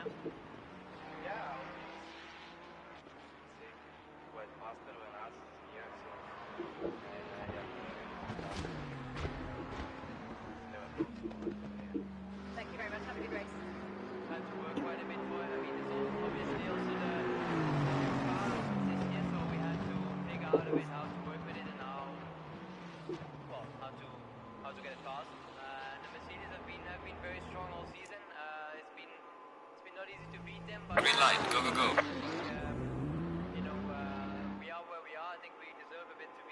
Thank you very much. Have a good race. Had to work quite a bit for it. I mean, it's obviously also the car this year, so we had to figure out a bit how to work with it and how to get it fast. The Mercedes have been very strong all season. It's been not easy to beat them, but green light, go go go. You know, we are where we are. I think we deserve a bit to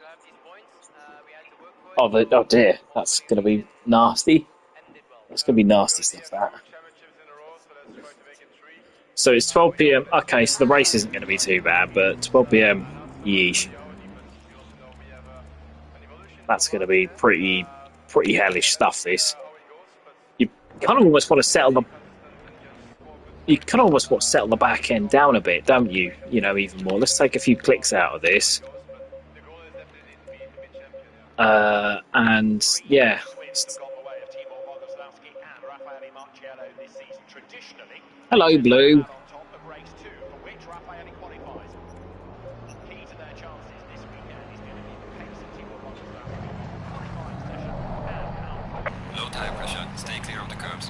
have these points. We had to work for it. Oh dear, that's going to be nasty. That's going to be nasty stuff, that. So it's 12 p.m. Okay, so the race isn't going to be too bad, but 12 p.m. Yeesh. That's going to be pretty hellish stuff, this. You kind of almost want to settle the... You kind of almost want to settle the back end down a bit, don't you? You know, even more. Let's take a few clicks out of this. And, yeah... Hello, Blue. Low tire pressure, stay clear of the curbs.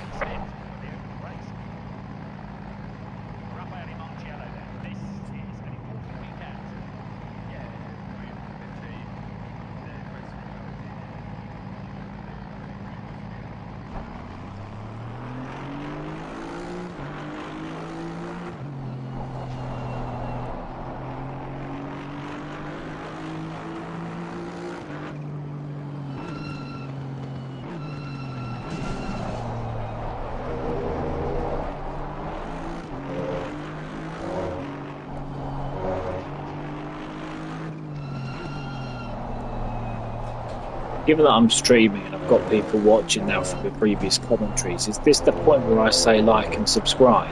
Given that I'm streaming and I've got people watching now from the previous commentaries, is this the point where I say like and subscribe?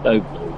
No Blue.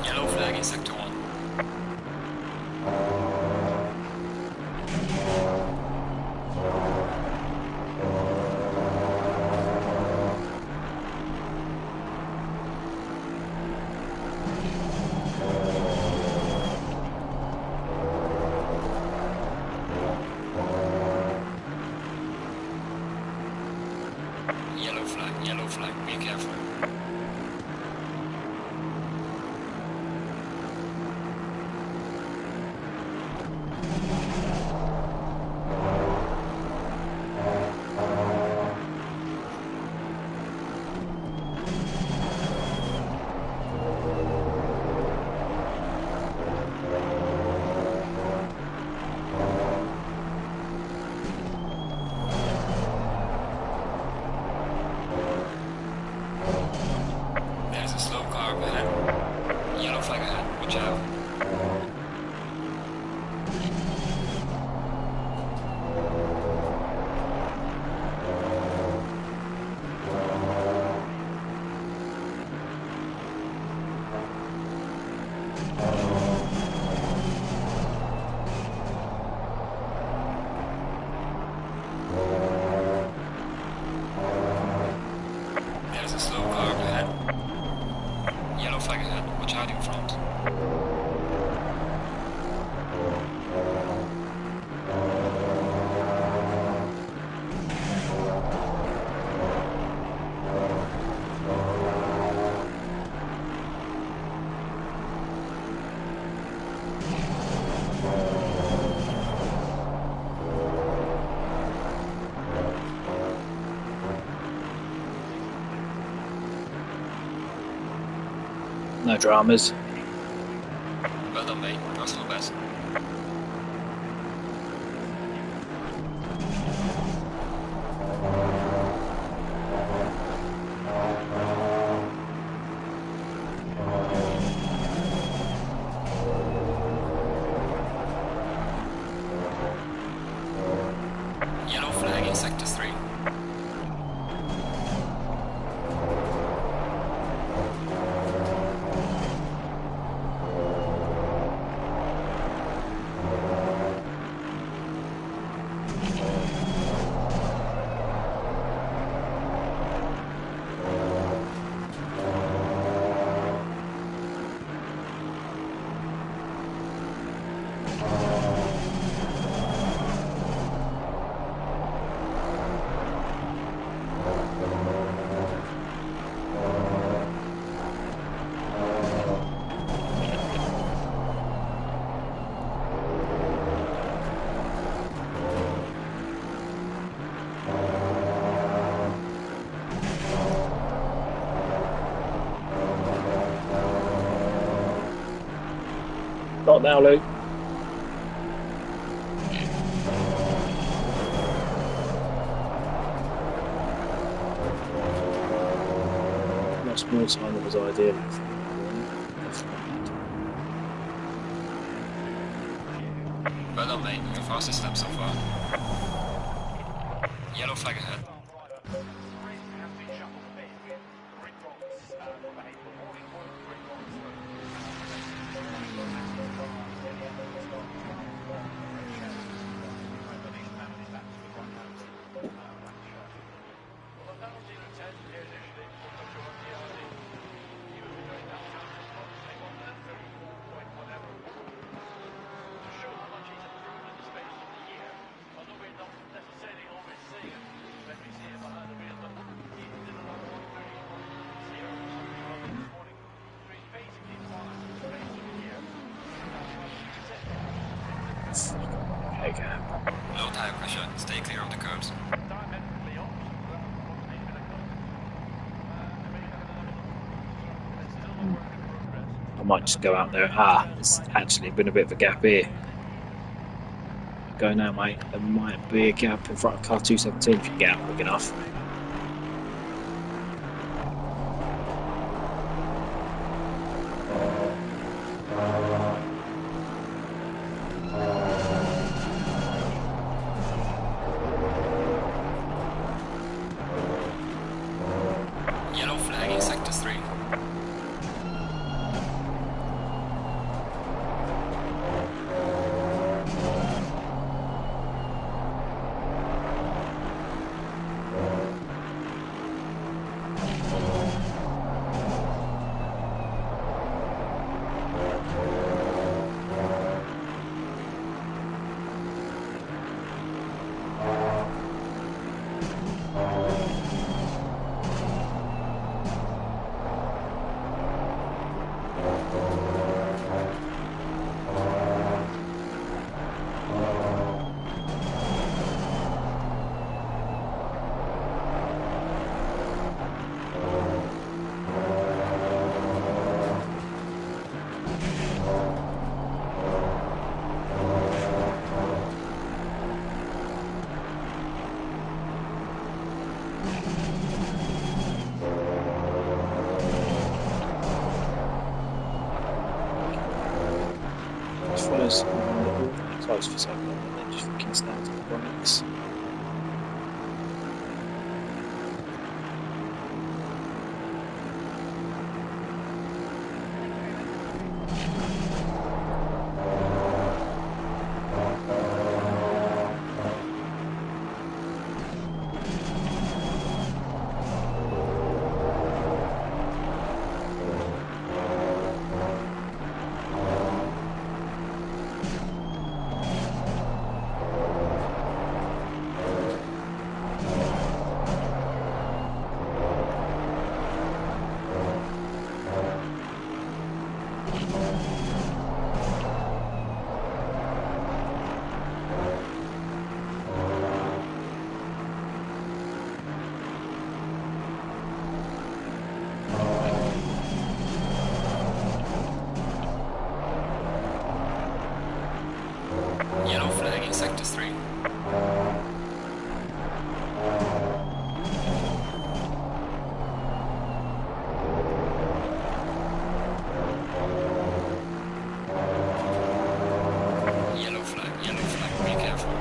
Yellow flag in sector 1. Yellow flag, be careful. There's a slow car up ahead. Yellow flag ahead. Watch out in front. No dramas. Well done, mate. Personal best. Yellow flag in sector 3. Not now, Luke. Lost more time than was ideal. Well done, mate. Your fastest lap so far. Yellow flag ahead. Low tire pressure. Stay clear of the curbs. I might just go out there. There's actually been a bit of a gap here. Go now, mate. There might be a gap in front of car 217 if you get out quick enough. Yellow flag in sector 3. was close for so long and then just fucking slammed on the brakes. Yellow flag in sector 3. Yellow flag, be careful.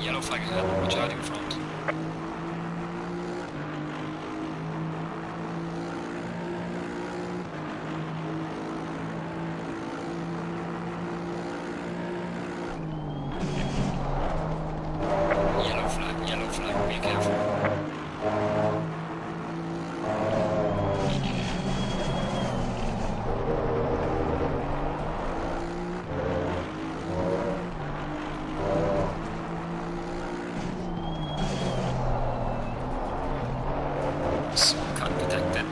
Yellow flag ahead, watch out in front. Yellow flag, be careful. Can't detect it.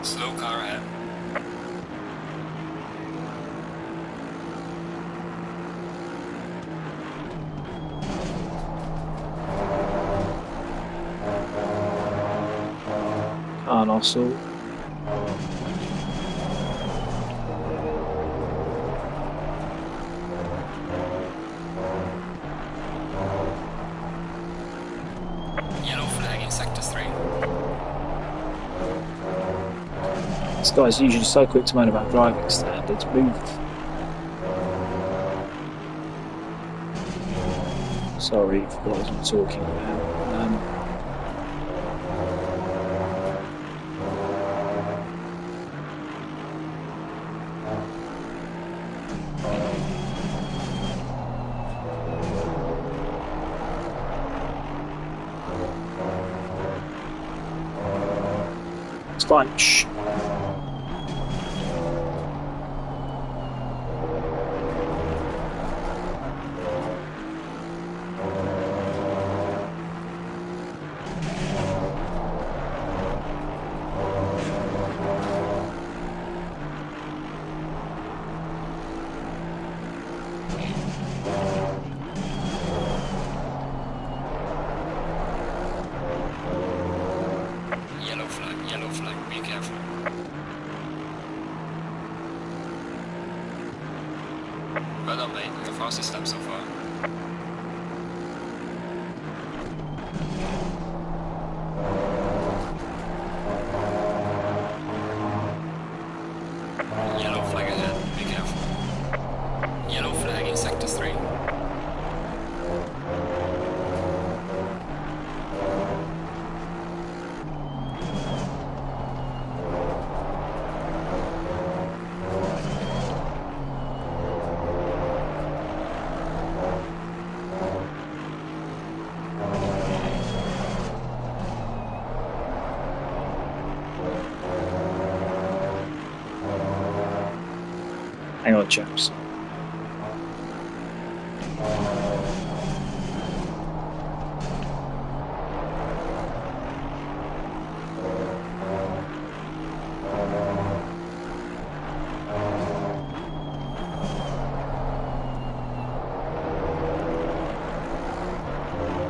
Slow car ahead. And also Yellow flag in sector 3. this guy's usually so quick to moan about driving standards. Move. Sorry, forgot what I was talking about. It's fine. Shh. Yellow flag, be careful. Well done, mate. Your fastest lap so far. Yellow flag ahead, be careful. Yellow flag in sector 3. Hang on, chaps.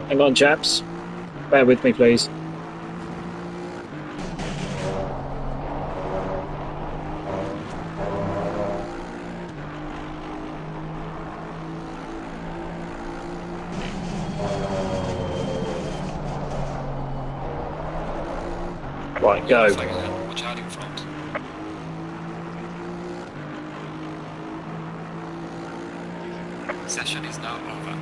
Hang on, chaps. Bear with me, please. Right, go. Yellow flag ahead, watch out in front. Session is now over.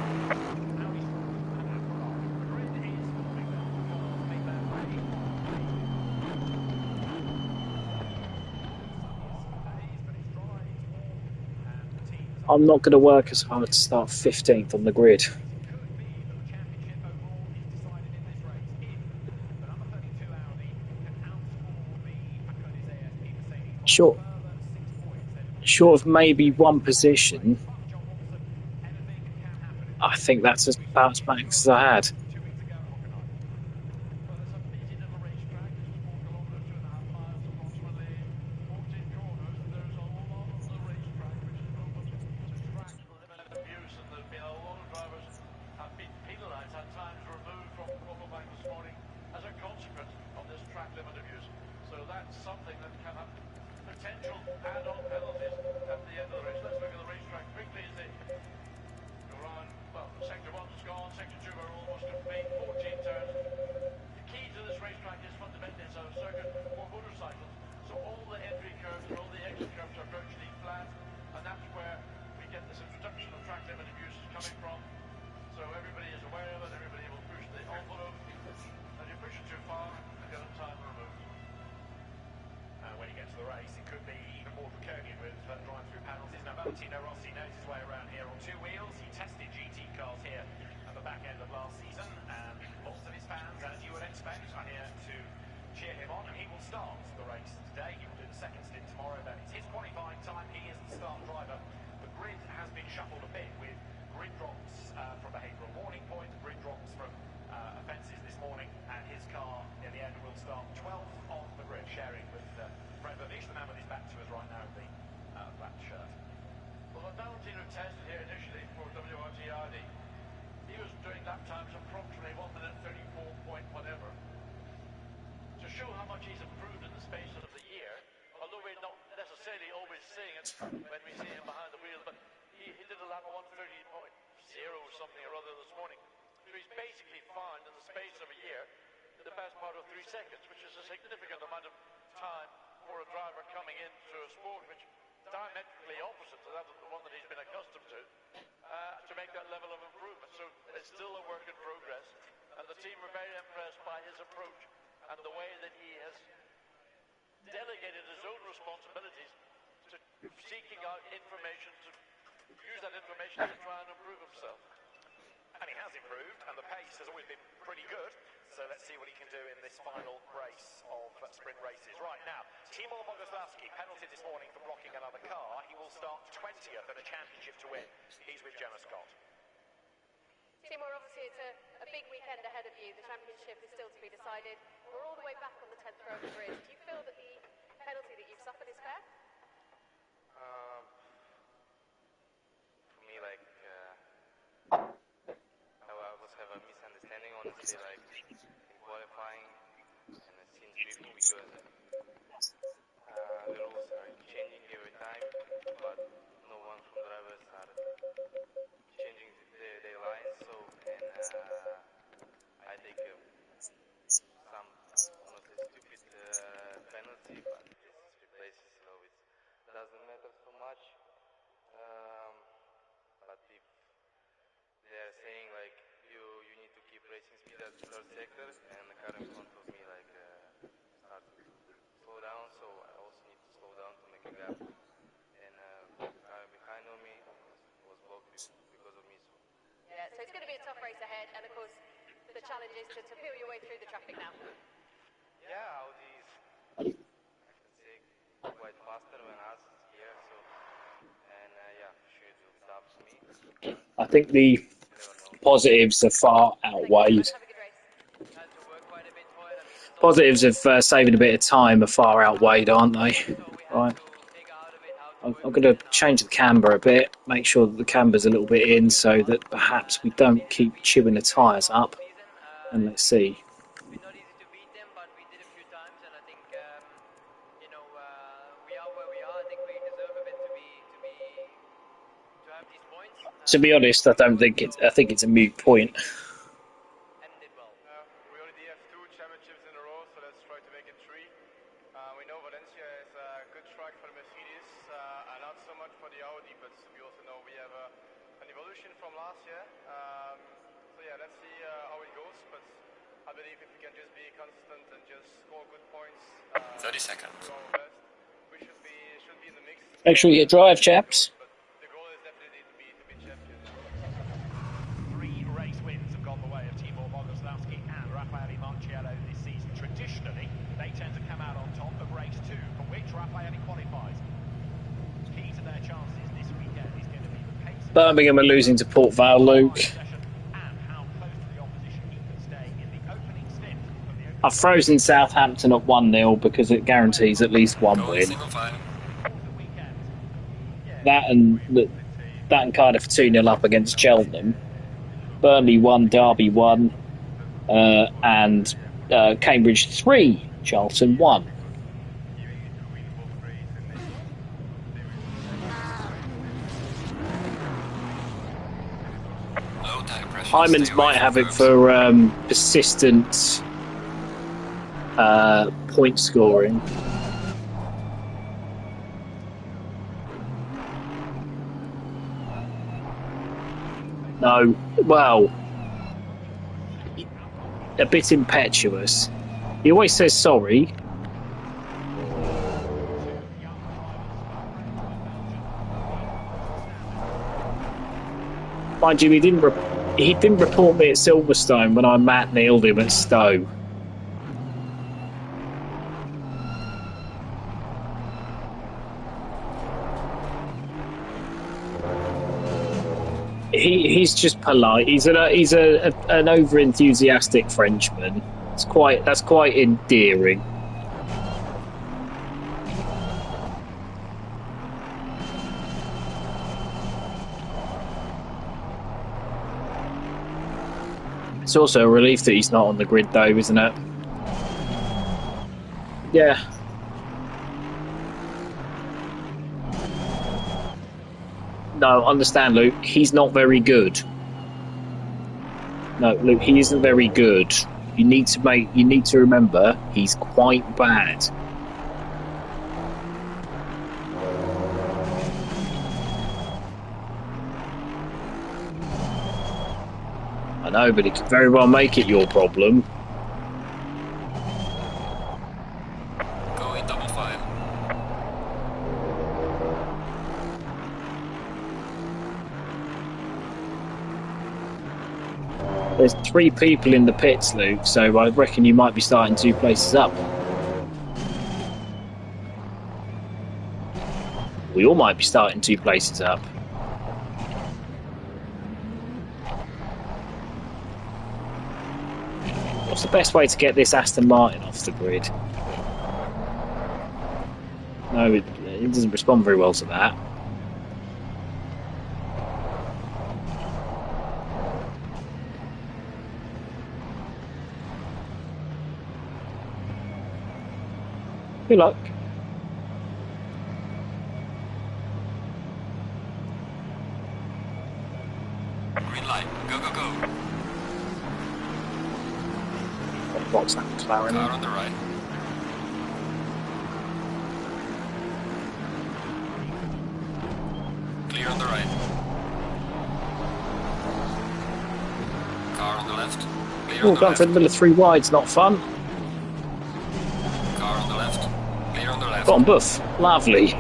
I'm not going to work as hard to start 15th on the grid. Short of maybe one position, I think that's about as max as I had. Rossi knows his way around here on two wheels. He tested GT cars here at the back end of last season, and lots of his fans, as you would expect, are here to cheer him on, and he will start the race today. He will do the second stint tomorrow. That is his qualifying time. He is the start driver. The grid has been shuffled a bit with grid drops from behavioural warning point, grid drops from offences this morning, and his car in the end will start 12th on the grid, sharing with Fred Vervish, the man with his back to us right now, the black shirt. Well, Valentino tested here initially for WRTRD. He was doing lap times approximately 1 minute 34 point whatever. To show how much he's improved in the space of the year, although we're not necessarily always seeing it when we see him behind the wheel, but he did a lap of 130.0 or something or other this morning. So he's basically found in the space of a year the best part of 3 seconds, which is a significant amount of time for a driver coming into a sport which diametrically opposite to that of the one that he's been accustomed to make that level of improvement. So it's still a work in progress, and the team were very impressed by his approach and the way that he has delegated his own responsibilities to seeking out information, to use that information to try and improve himself. And he has improved, and the pace has always been pretty good. So let's see what he can do in this final race of sprint races. Right now, Timur Boguslavski, penalty this morning for blocking another car. He will start 20th in a championship to win. He's with Gemma Scott. Timur, obviously it's a big weekend ahead of you. The championship is still to be decided. We're all the way back on the 10th row of the grid. Do you feel that the penalty that you've suffered is fair? For me, like, I was have a misunderstanding, honestly, like, in qualifying and since drifting, because the rules are changing every time, but no one from drivers are changing their lines, so, and I take some honestly stupid penalty, but this replaces, with third sector, and the car in front of me like started to slow down, so I also need to slow down to make a gap. And car behind on me was blocked because of me. So. Yeah, so it's going to be a tough race ahead, and of course, the challenge is to peel your way through the traffic now. Yeah, Audi is, let's say, quite faster than us here, so, and yeah, sure it will be tough for me. I think the positives are far outweighed. Have a good race. Had to work quite a bit for it. I mean, it's Positives also of saving a bit of time are far outweighed, aren't they? so we had Right. to figure out a bit how to I'm work going with to it and change the camber a bit, make sure that the camber's a little bit in so that perhaps we don't keep chewing the tyres up. And let's see. It's been not easy to beat them, but we did a few times, and I think you know we are where we are. I think we deserve a bit to have these points. To be honest, I think it's a moot point. And did well. We already have 2 championships in a row, so let's try to make it 3. We know Valencia is a good track for the Mercedes, and not so much for the Audi, but we also know we have an evolution from last year. So yeah, let's see how it goes, but I believe if we can just be consistent and just score good points, 30 seconds. do our best, we should be in the mix. Make sure you get drive, chaps. But the goal is definitely to be champion. 3 race wins have gone the way of Timo Boguslavski and Raffaele Marciello this season. Traditionally, they tend to come out on top of race 2, for which Raffaele qualifies. Key to their chances this weekend is going to be the pace. Birmingham are losing to Port Vale, Luke. And how close to the opposition he could stay in the opening stint of the opening. I've frozen Southampton at 1-0 because it guarantees at least one Going win. single file. That and Cardiff 2-0 up against Cheltenham. Burnley 1, Derby 1, and Cambridge 3, Charlton 1. Low tire pressure. Hyman's Stay away might from have it curbs. for persistent point scoring. No, well, a bit impetuous. He always says sorry. Mind you, he didn't report me at Silverstone when I Matt Neiled him at Stowe. He's just polite. He's an over enthusiastic Frenchman. That's quite endearing. It's also a relief that he's not on the grid, though, isn't it? Yeah. No, understand, Luke. He's not very good. No, Luke, he isn't very good. You need to remember he's quite bad. I know, but it could very well make it your problem. Going double file. There's 3 people in the pits, Luke, so I reckon you might be starting 2 places up. We all might be starting 2 places up. What's the best way to get this Aston Martin off the grid? No, it doesn't respond very well to that. Good luck. Green light. Go, go, go. What's that, McLaren? Car on the right. Clear on the right. Car on the left. Clear. Oh, going through the middle of 3 wides, not fun. Car on the left. Clear on the left. Got on buff. Lovely.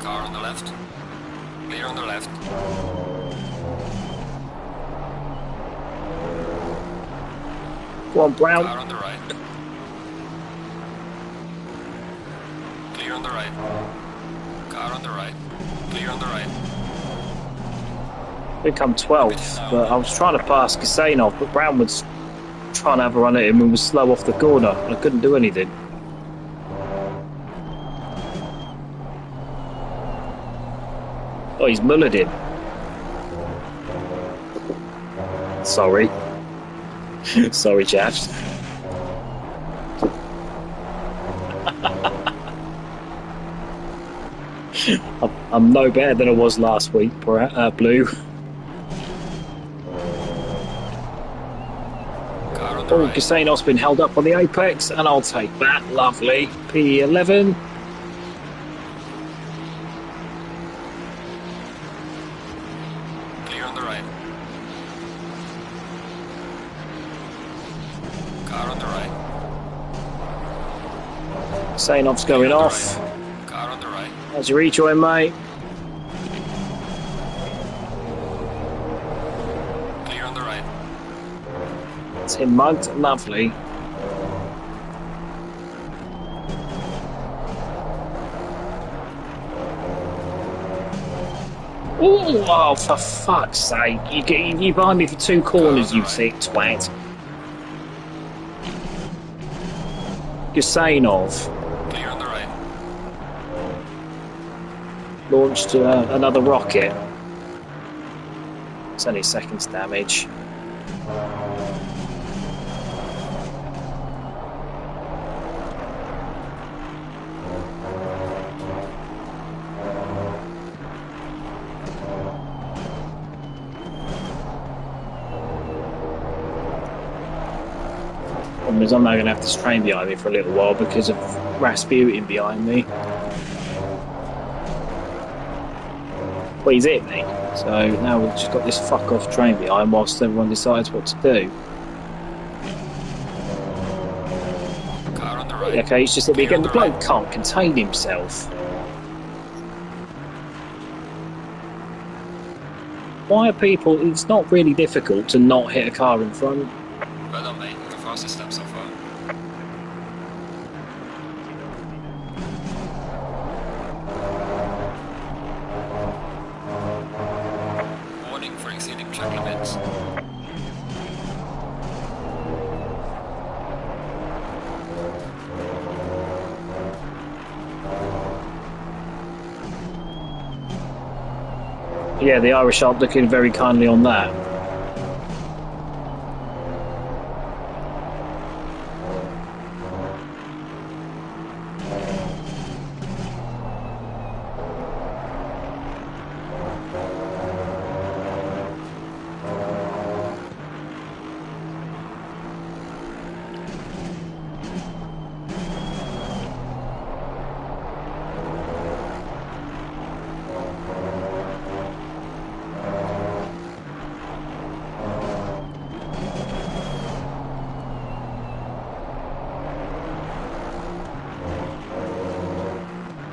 Car on the left. Clear on the left. Go on, Brown. Car on the right. Clear on the right. Car on the right. Clear on the right. I think I'm 12th, but I was trying to pass Kasanov, but Brown was trying to have a run at him and was slow off the corner, and I couldn't do anything. Oh, he's mullered him. Sorry. Sorry, chaps. I'm no better than I was last week, Blue. Oh, Right. Casanov's been held up on the apex, and I'll take that. Lovely. P11. Clear on the right. Car on the right. Casanov's going off. Car on the right. How's your rejoin, mate? Clear on the right. It's him mugged. Lovely. Ooh, oh, for fuck's sake. You behind me for 2 corners, you thick twat. Gusainov Clear on the right. launched another rocket. It's only seconds damage. Problem is, I'm now going to have this train behind me for a little while because of Rasputin behind me. Well, he's hit me, so now we've just got this fuck off train behind whilst everyone decides what to do. Car on the right. Okay, he's just hit me again. The bloke can't contain himself. Why are people... It's not really difficult to not hit a car in front. Well done, mate. The fastest step so far. Warning for exceeding track limits. Yeah, the Irish aren't looking very kindly on that.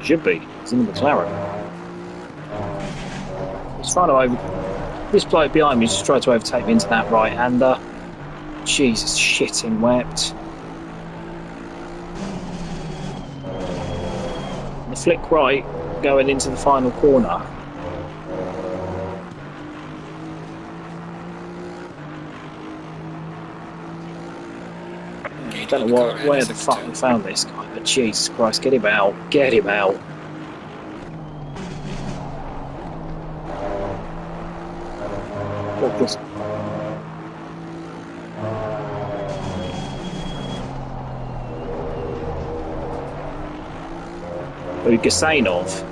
Should be. It's in the McLaren. He's trying to over... This bloke behind me just tried to overtake me into that right-hander. Jesus, shitting wept. The flick right going into the final corner. I don't know where the fuck we found this guy, but Jesus Christ, get him out. Get him out. What was... Gusainov.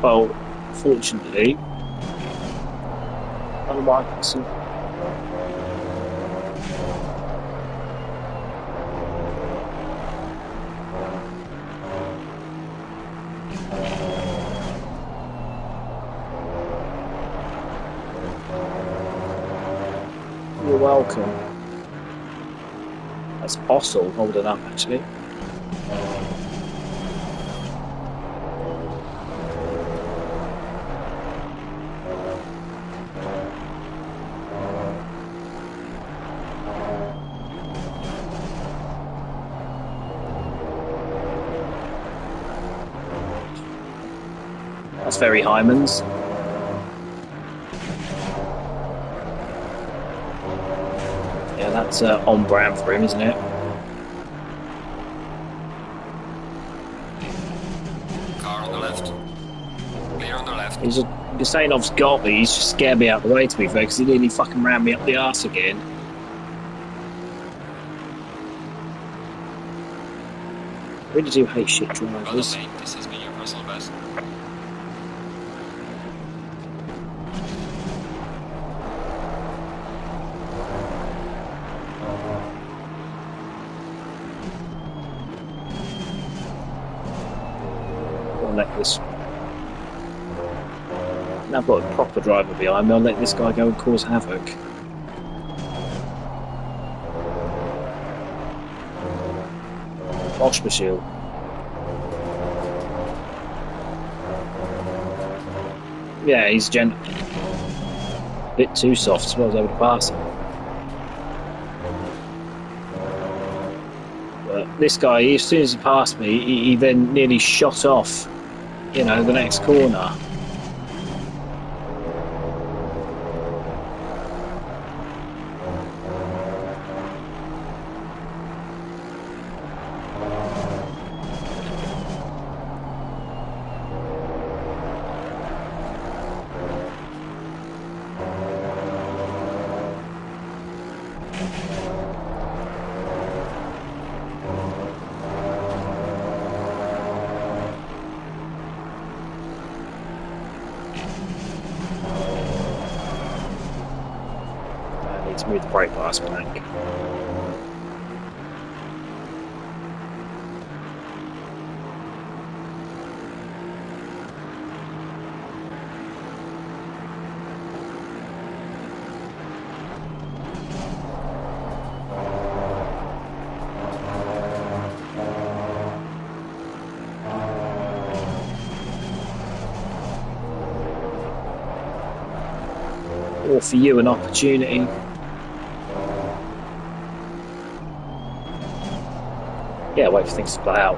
Well, fortunately, You're welcome. That's Ossel holding up, actually. That's very Hyman's. Yeah, that's on brand for him, isn't it? Car on the left. Clear on the left. He's just, Gustainov's got me. He's just scared me out of the way, to be fair, because he nearly fucking ran me up the arse again. Really do hate shit drivers. Well, mate, this has been your personal best. I'll let this. Now I've got a proper driver behind me. I'll let this guy go and cause havoc. Oshbashil. Yeah, he's gentle. A bit too soft, so I was able to pass him. But this guy, as soon as he passed me, he then nearly shot off, you know, the next corner. Move the brake last blank. Or for you, an opportunity. Yeah, wait for things to play out.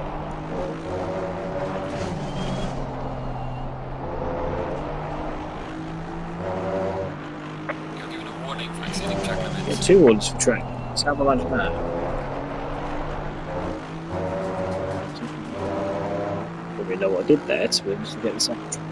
You're given a warning for exceeding track limits. Yeah, 2 warnings for track. Let's have a lunch now. Probably know what I did there to be able to get the second track.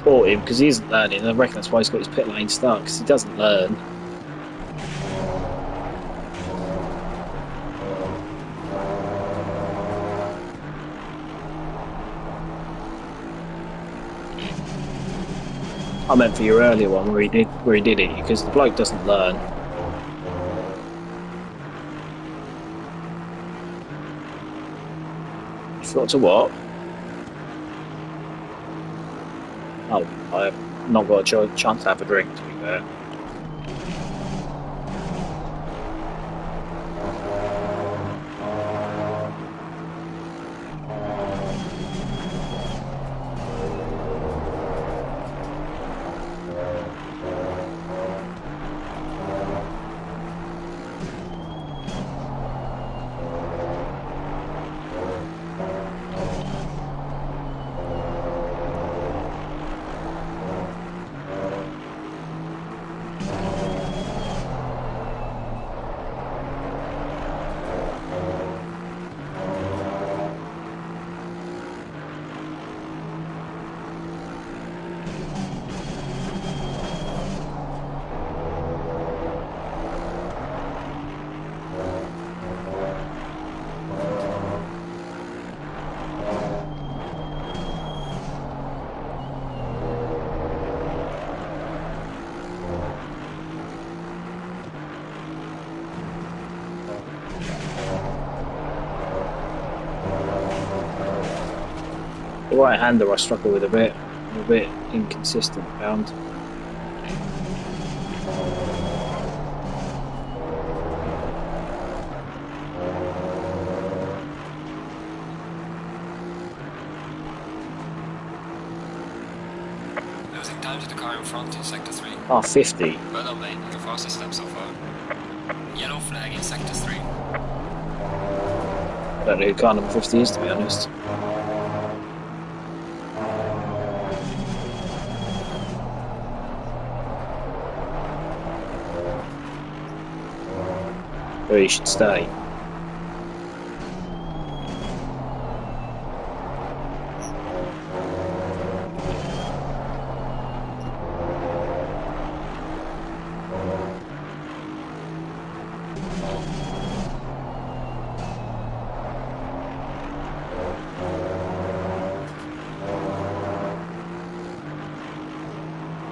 Support him because he isn't learning. I reckon that's why he's got his pit lane stuck, because he doesn't learn. I meant for your earlier one where he did it, because the bloke doesn't learn. You forgot to what? Oh, I've not got a chance to have a drink, to be fair. The right-hander I struggle with a bit. I'm a bit inconsistent found. Losing time to the car in front in sector 3. Ah, 50. Well done, mate. Your fastest lap so far. Yellow flag in sector 3. I don't know who car number 50 is, to be honest. Where you should stay.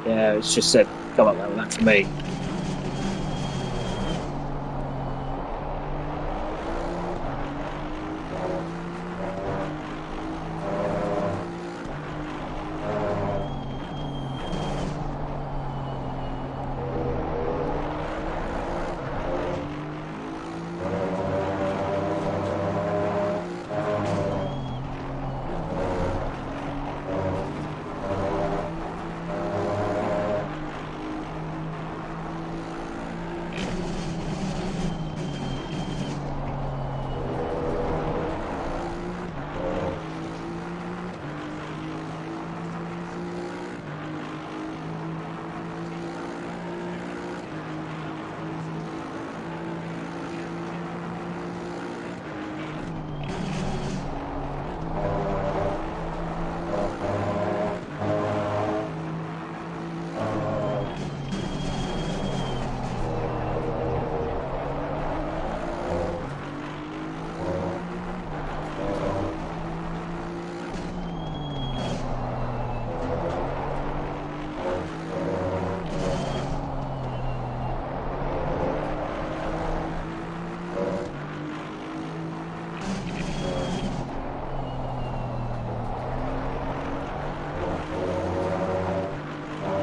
Yeah, it's just said come up there with that for me.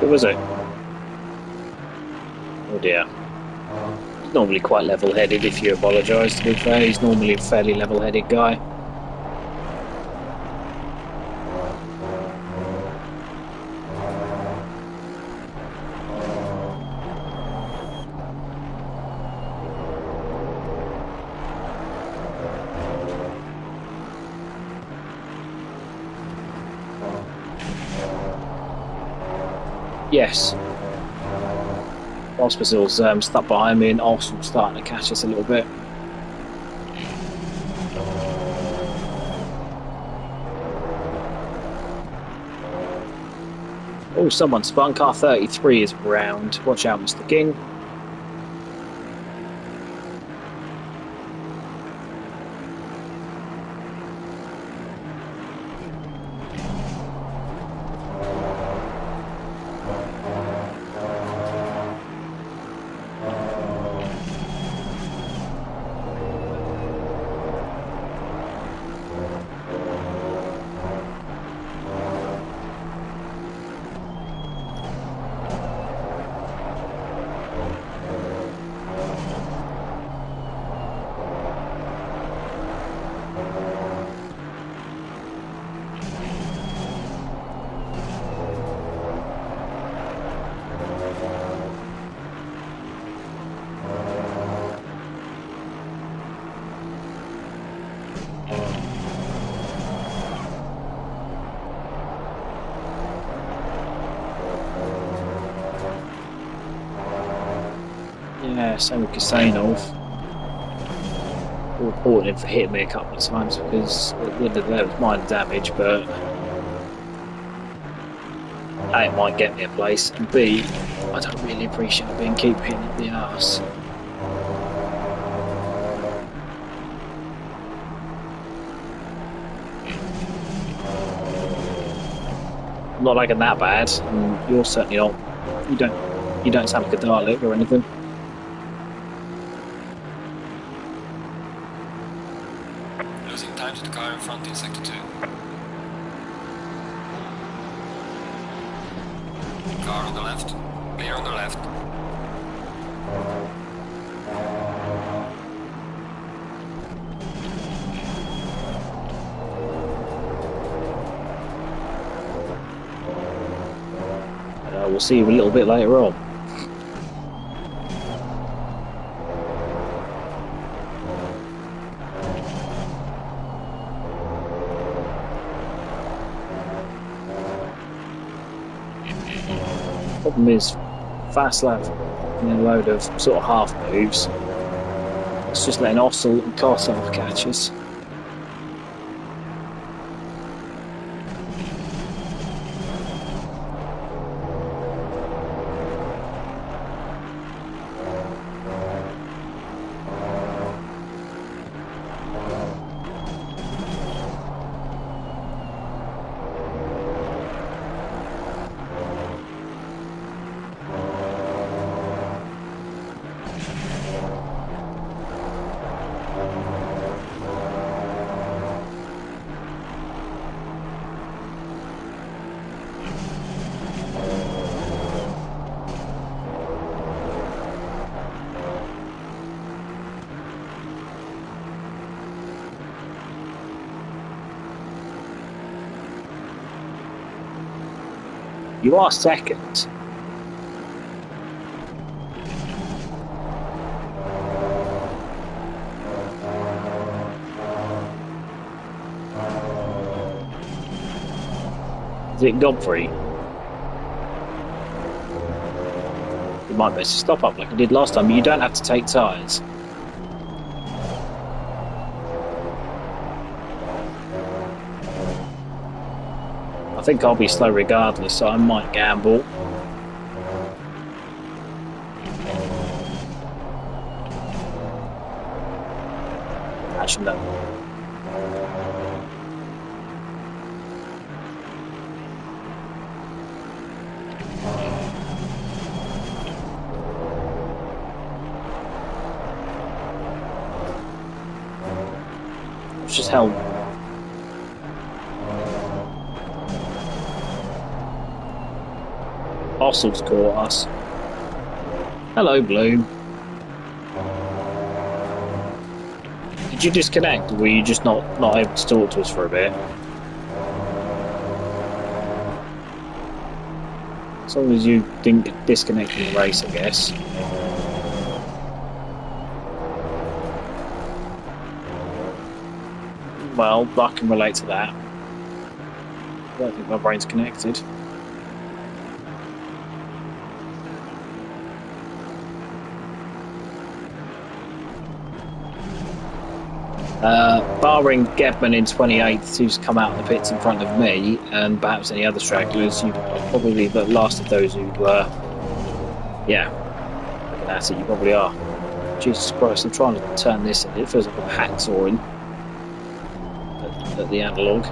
Who was it? Oh dear. He's normally quite level-headed, if you apologise, to be fair. He's normally a fairly level-headed guy. Yes. Hospital's stuck behind me and Arsenal's starting to catch us a little bit. Oh, someone spun. Car 33 is round. Watch out, Mr. King. Yeah, same with Kasanov. We're reporting him for hitting me a couple of times because at the end of the day it was minor damage, but A, it might get me a place, and B, I don't really appreciate being keep hitting at the arse. I'm not lagging that bad, and you're certainly not. You don't sound like a Dalek or anything. Losing time to the car in front in sector 2. Car on the left. Clear on the left. We'll see you a little bit later on. Problem is, fast lap in a load of sort of half moves. It's just letting Ossel and Kosov catch us. You are second. Is it Godfrey? You might best stop up like I did last time. You don't have to take tyres. I think I'll be slow regardless, so I might gamble. Actually, no. It's just hell. Ossel's caught us. Hello, Bloom. Did you disconnect, or were you just not able to talk to us for a bit? As long as you didn't disconnect from the race, I guess. Well, I can relate to that. I don't think my brain's connected. Barring Gebman in 28th, who's come out of the pits in front of me, and perhaps any other stragglers, you probably the last of those who were, yeah, looking at it, you probably are. Jesus Christ, I'm trying to turn this in. It feels like a hacksawing at the analogue.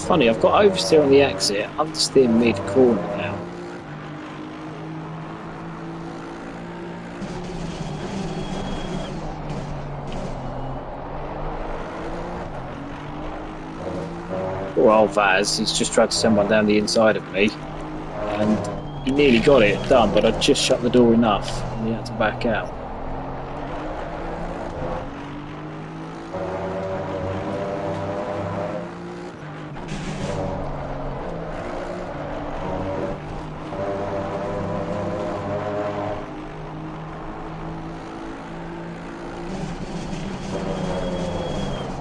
Funny, I've got oversteer on the exit, understeer mid-corner now. Poor old Vaz, he's just tried to send one down the inside of me. And he nearly got it done, but I just shut the door enough and he had to back out.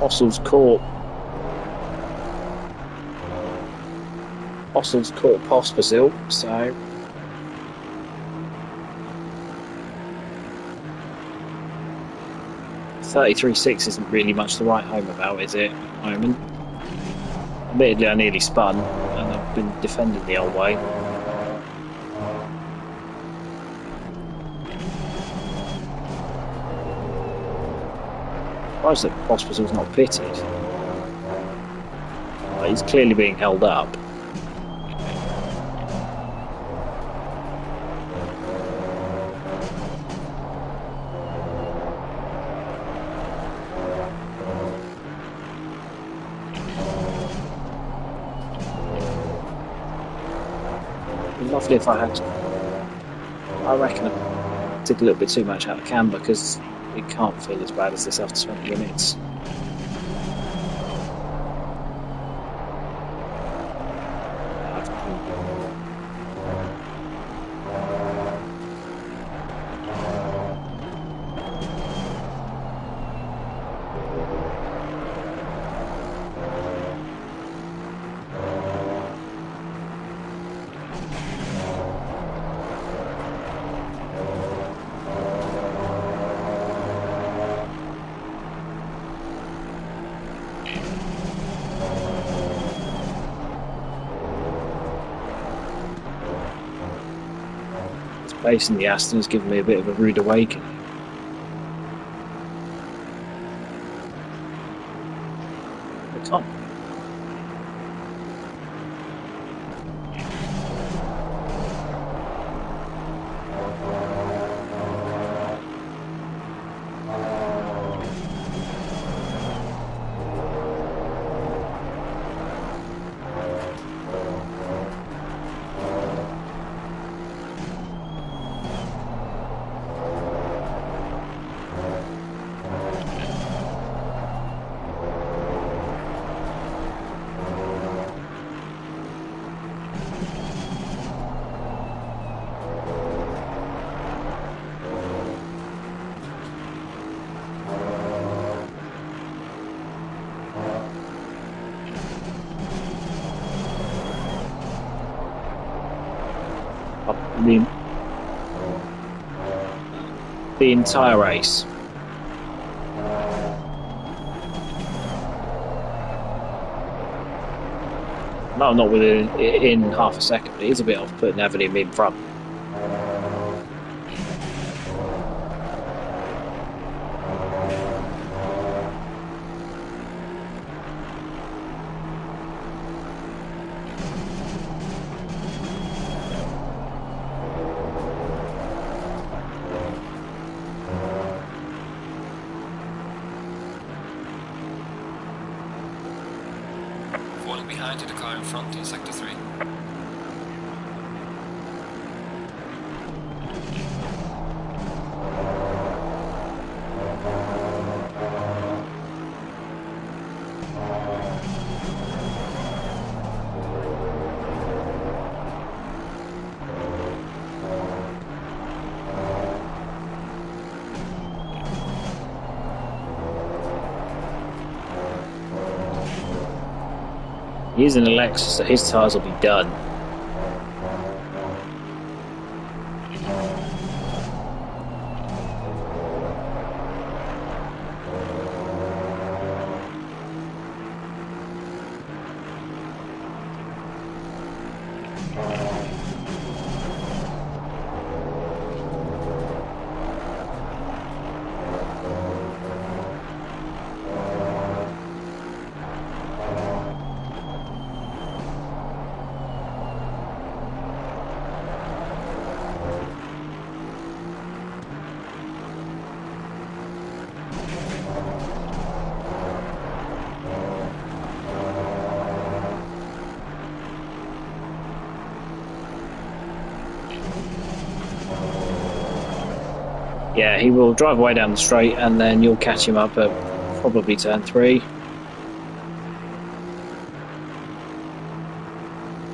Ossel's caught Pospisil, so .33.6 isn't really much to write home about, is it, at the moment? Admittedly, I nearly spun, and I've been defending the old way. Surprised that Pospisil's not pitted. He's clearly being held up. Lovely if I had. I reckon I did a little bit too much out of camber because it can't feel as bad as this after 20 minutes. Pace in the Aston has given me a bit of a rude awakening. I can't. The entire race. No, not within in half a second, but it is a bit off putting having him in front. Falling behind to the car in front in sector 3. He's an Lexus, so his tyres will be done. Yeah, he will drive away down the straight and then you'll catch him up at probably turn 3.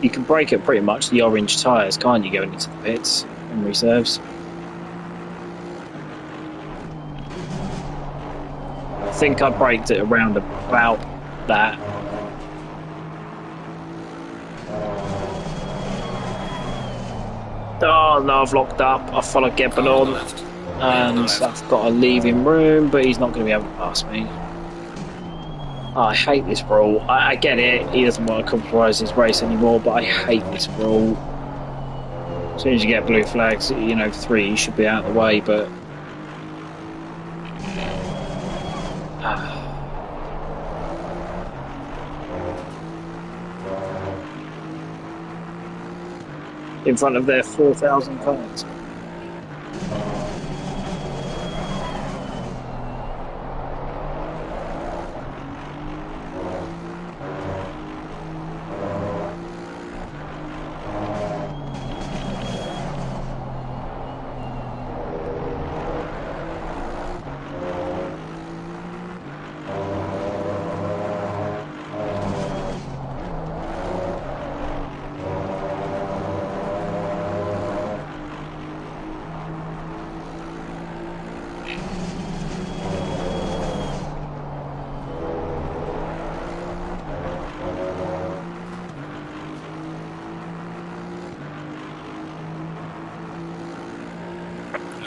You can brake at pretty much the orange tyres, can't you, going into the pits and reserves? I think I braked it around about that. Oh no, I've locked up. I followed Gebbon on, and I've got to leave him room, but he's not going to be able to pass me. Oh, I hate this rule. I get it, he doesn't want to compromise his race anymore, but I hate this rule. As soon as you get blue flags, you know, 3 you should be out of the way, but... in front of their 4,000 cars.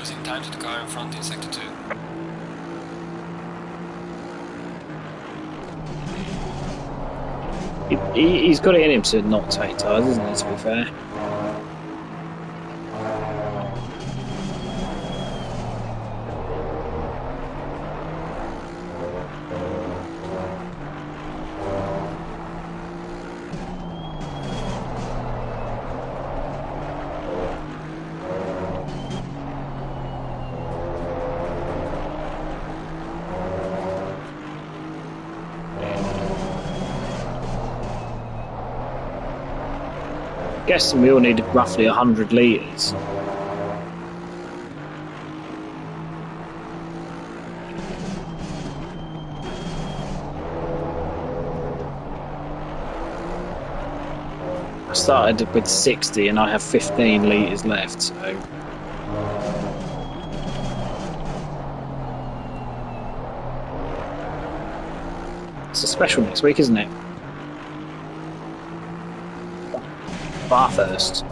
losing time to the car in front in sector 2. He's got it in him to not take tyres, isn't he, to be fair? Guessing we all needed roughly 100 litres. I started with 60 and I have 15 litres left, so it's a special next week, isn't it? Bathurst.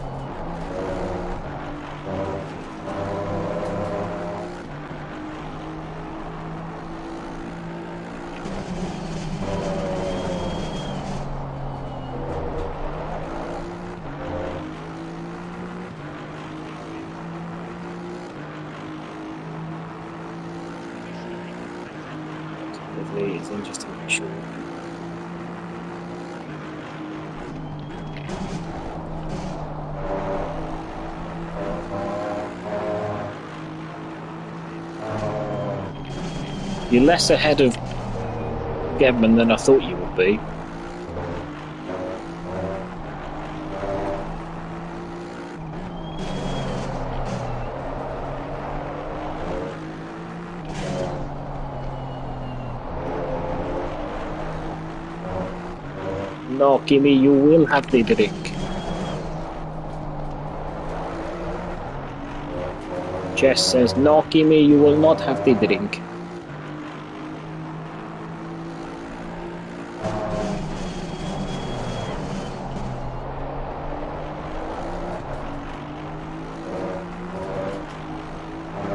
Hopefully it's in just to make sure. You're less ahead of Gedman than I thought you would be. No, Kimmy, you will have the drink. Jess says, no, Kimmy, you will not have the drink.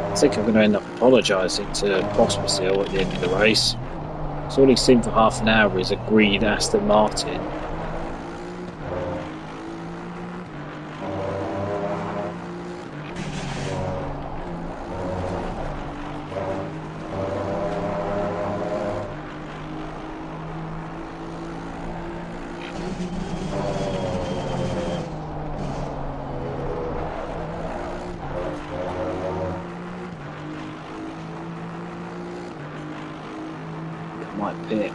I think I'm going to end up apologising to Pospisil at the end of the race. So all he's seen for half an hour is a green Aston Martin. Might pit.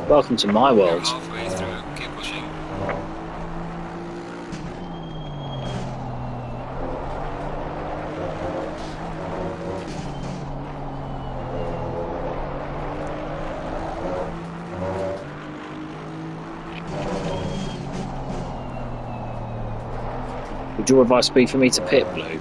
Welcome to my world. Halfway through, keep pushing. Would your advice be for me to pit, Blue?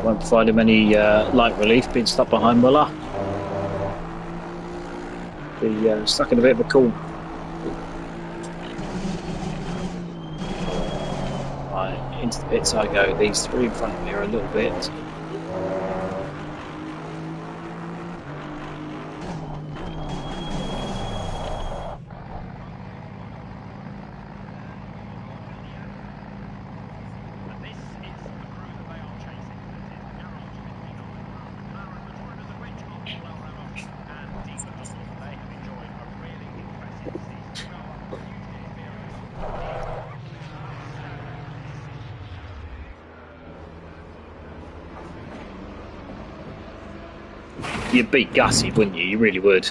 Won't provide him any light relief being stuck behind Muller. Be stuck in a bit of a corner. Right, into the pits I go. These three in front of me are a little bit. You'd be gutted, wouldn't you? You really would.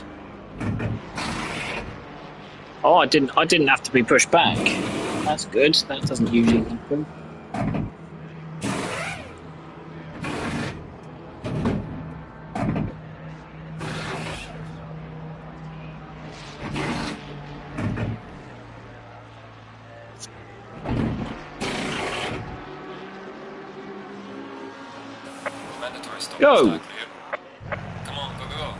Oh, I didn't have to be pushed back. That's good. That doesn't usually happen. Mandatory stop. Go! Come on, go, go.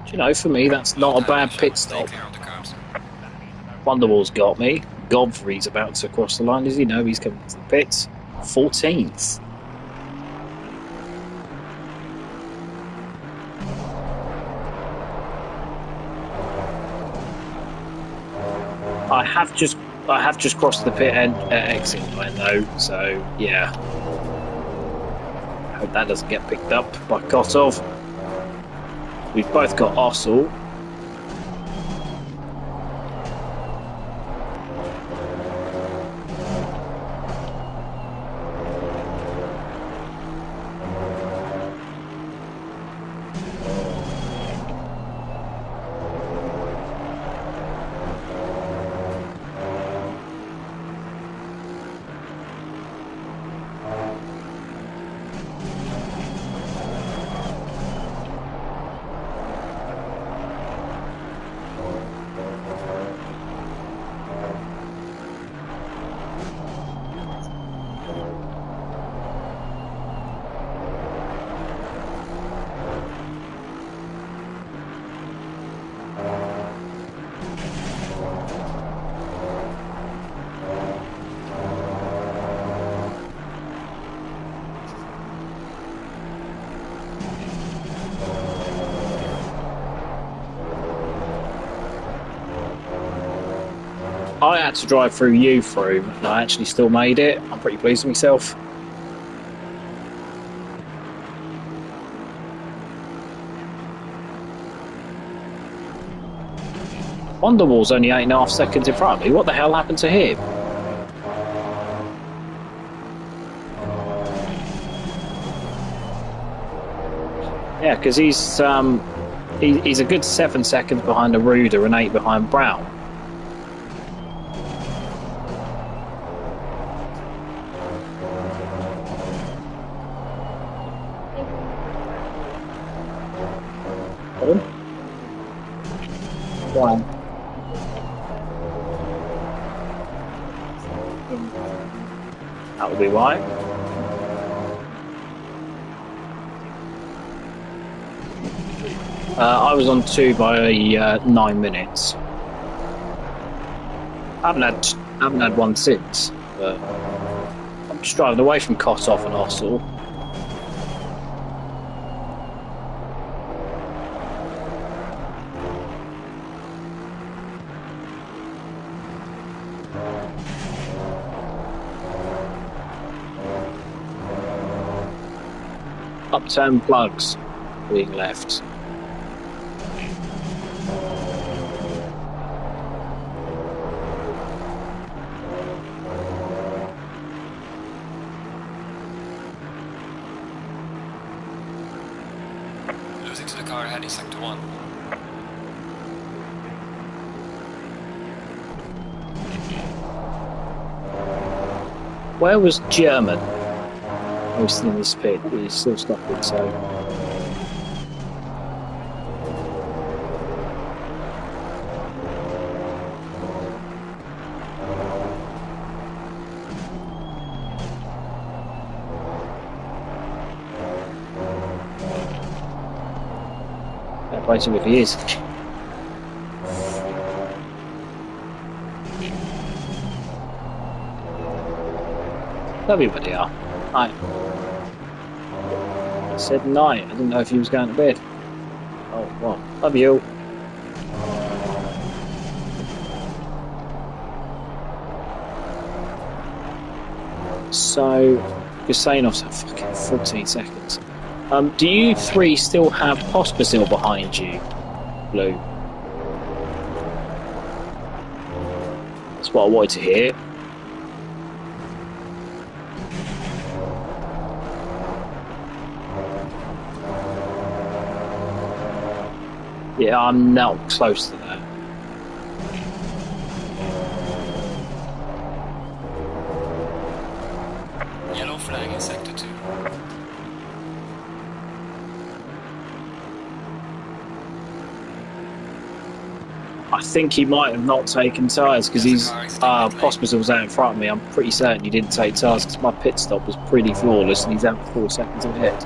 Do you know, for me, that's not a bad pit stop. Stay clear of the curbs. Wonderwall's got me. Godfrey's about to cross the line. Does he know he's coming to the pits? 14th. I have just crossed the pit and exit line though, so yeah. Hope that doesn't get picked up by Kotov. We've both got Ossel. I had to drive through you through, and I actually still made it. I'm pretty pleased with myself. Wonderwall's only 8.5 seconds in front of me. What the hell happened to him? Yeah, because he's a good 7 seconds behind Aruda and 8 behind Brown. One. That will be right. I was on 2 by 9 minutes. I haven't had one since. But I'm just driving away from Kotov and Ossel. Upturn plugs being left. Losing to the car ahead in sector 1. Where was German? Most in this pit, but he's still stopping, so. Right if he is. Everybody are. Hi. I said night. I didn't know if he was going to bed. Oh, well. Love you. So, you're saying off fucking 14 seconds. Do you three still have Pospisil behind you, Blue? That's what I wanted to hear. Yeah, I'm not close to that. Yellow flag in sector 2. I think he might have not taken tyres because he's Pospisil's out in front of me. I'm pretty certain he didn't take tyres because my pit stop was pretty flawless and he's out 4 seconds ahead.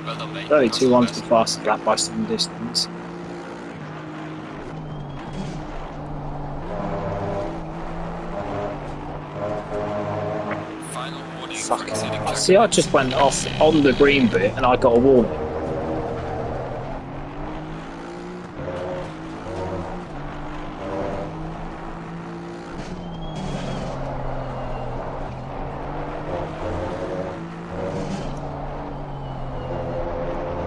Well done, mate. 32.1's the fastest lap by some distance. Final warning for Fuck. exceeding track See, I limits. just went off on the green bit and I got a warning.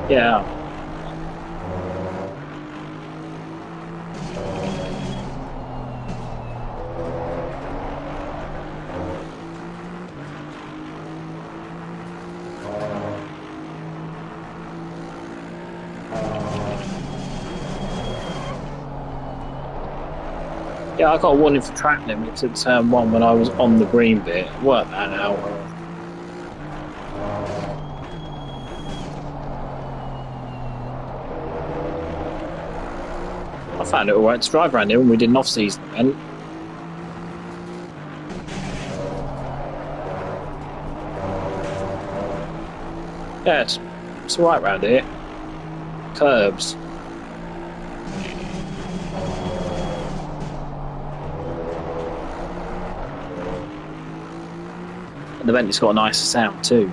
Yeah. Yeah, I got a warning for track limits at turn 1 when I was on the green bit. Work that out. I found it alright to drive around here when we did an off-season event. Yeah, it's alright around here. Curbs. And the Bentley's got a nicer sound too.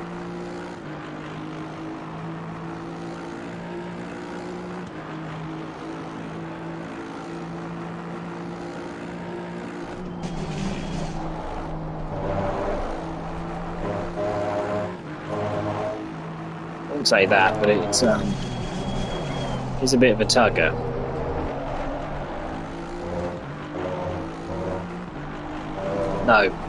I wouldn't say that, but it's a bit of a tugger. No.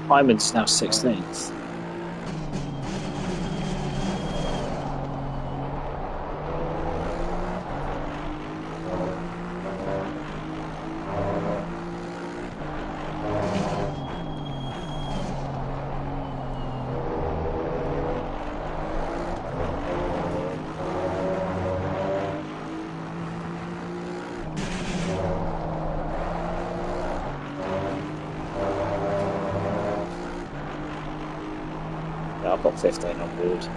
Hyman's now 16th. Yeah, I've got 15 on board.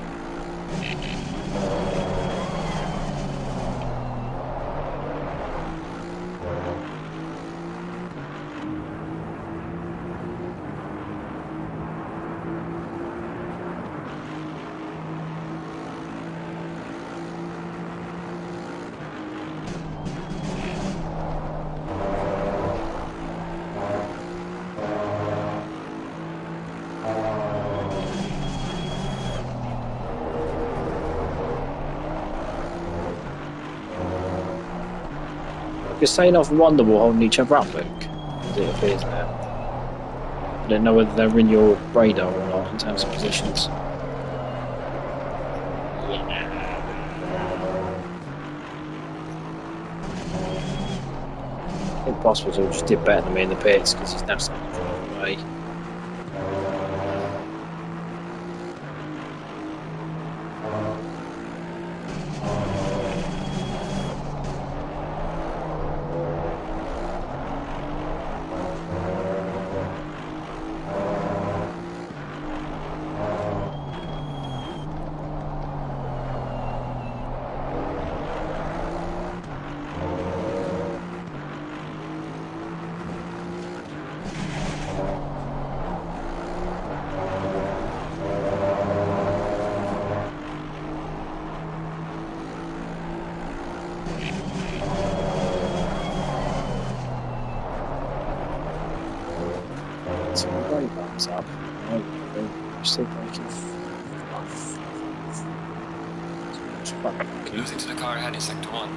You're saying off Wonderwall holding each other up, Luke? As it appears there. I don't know whether they're in your radar or not in terms of positions. I think Possible just did better than me in the pits because he's now starting to drive away. Some great bumps up. Still breaking. Losing to the car ahead in sector 1.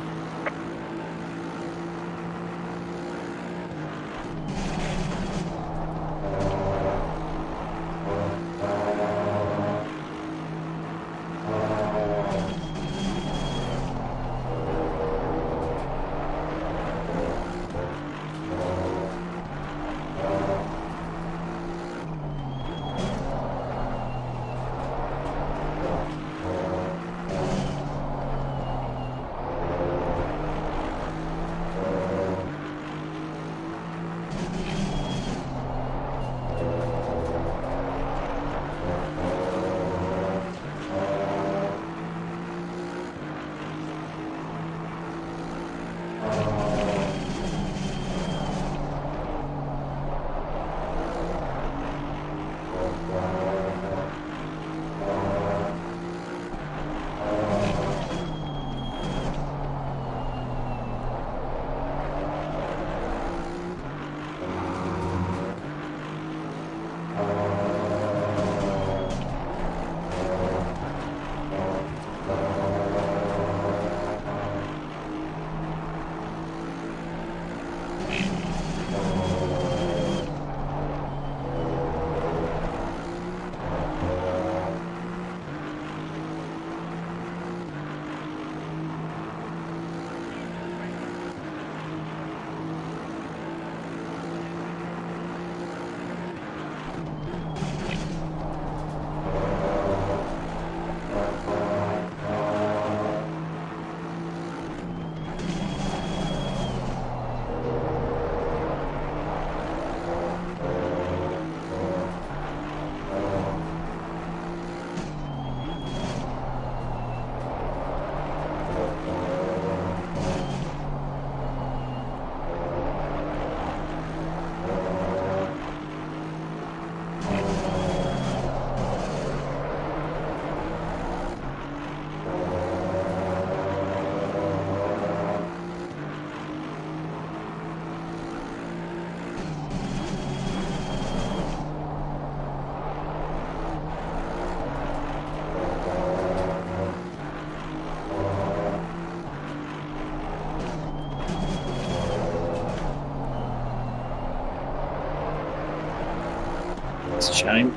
It's a shame.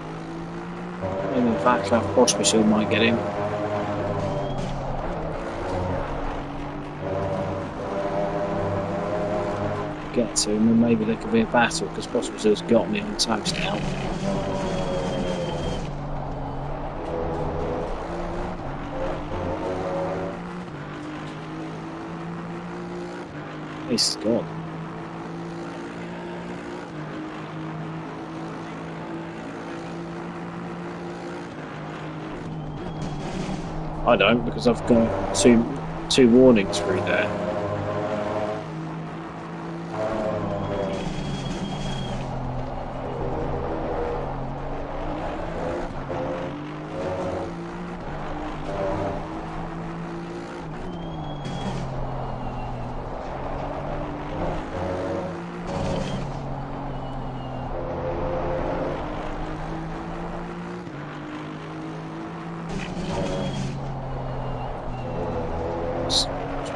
Maybe Vaclav Pospisil might get him. Get to him and maybe there could be a battle because Pospisil's got me on toast now. He's gone. I don't because I've got two warnings through there.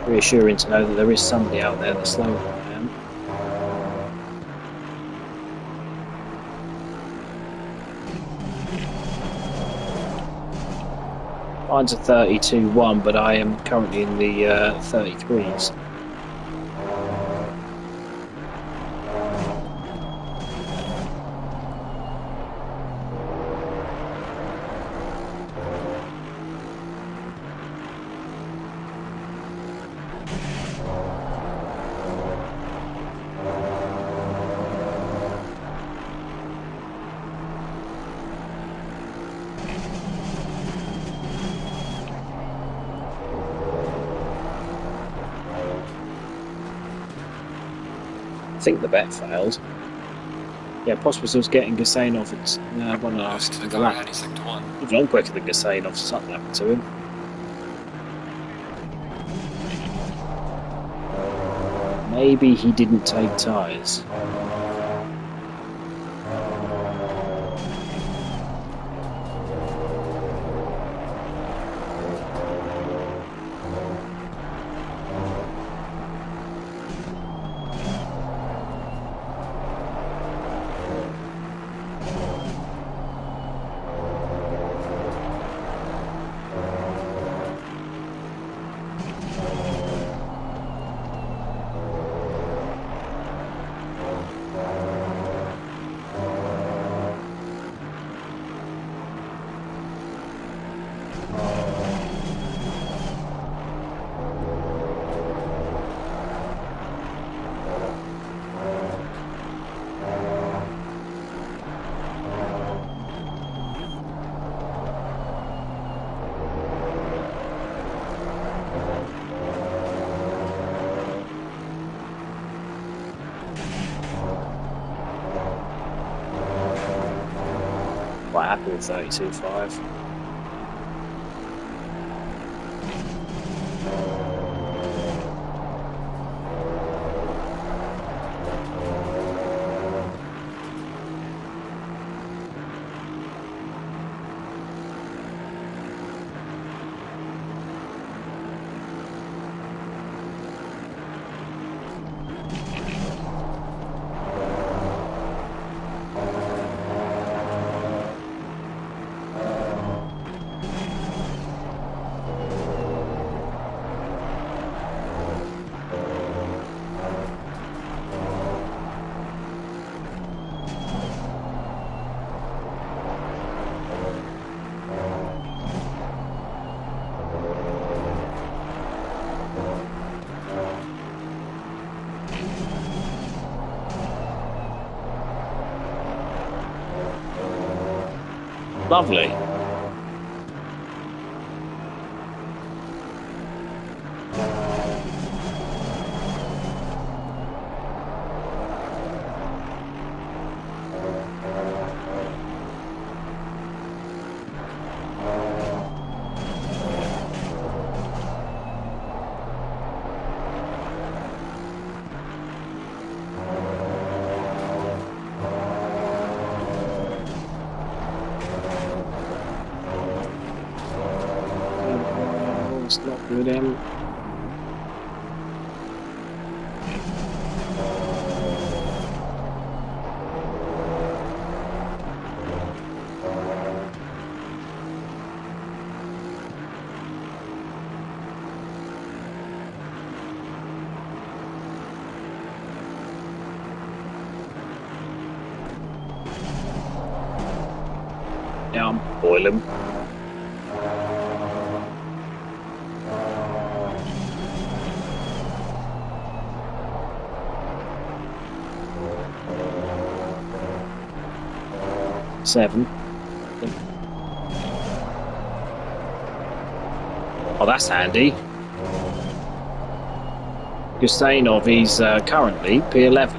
reassuring to know that there is somebody out there that's slower than I am. Mine's a 32.1, but I am currently in the 33s. I think the bet failed. Yeah, Pospisil's getting Gasanov at 1.5 To the seconds. car ahead, he's sector 1. Even on quicker than Gasanov, something happened to him. Maybe he didn't take tyres. Quite happy with 32.5. Lovely. Not with him. Yeah, I'm boiling. Seven. Oh, that's handy. Gustainov, he's currently P11.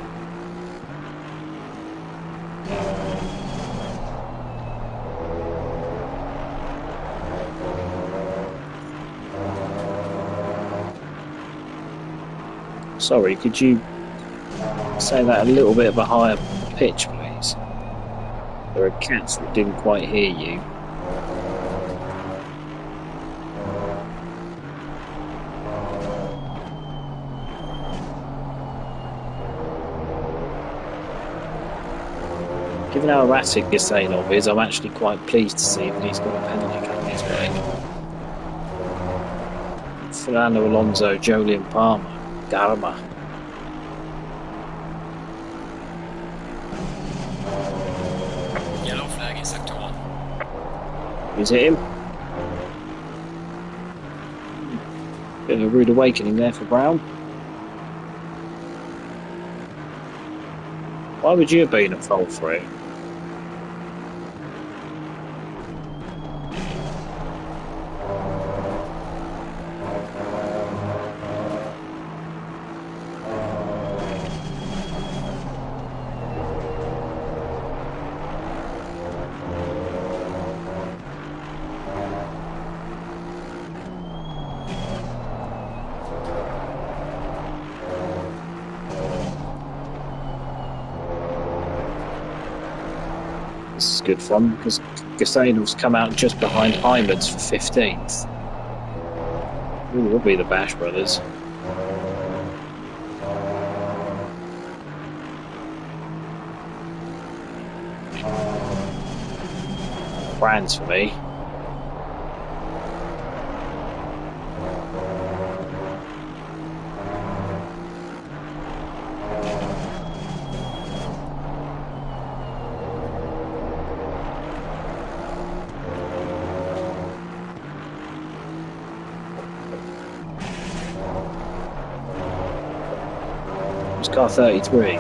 Sorry, could you say that a little bit of a higher pitch, please? There are cats that didn't quite hear you. Given how erratic Gasanov is, I'm actually quite pleased to see that he's got a penalty coming his way. Fernando Alonso, Jolyon Palmer, Garma. Yellow flag in sector 1. Is it him? Bit of a rude awakening there for Brown. Why would you have been at fault for it? This is good fun because Gasanov's come out just behind Hyman's for 15th. Ooh, it'll be the Bash brothers. Brands for me. Car 33.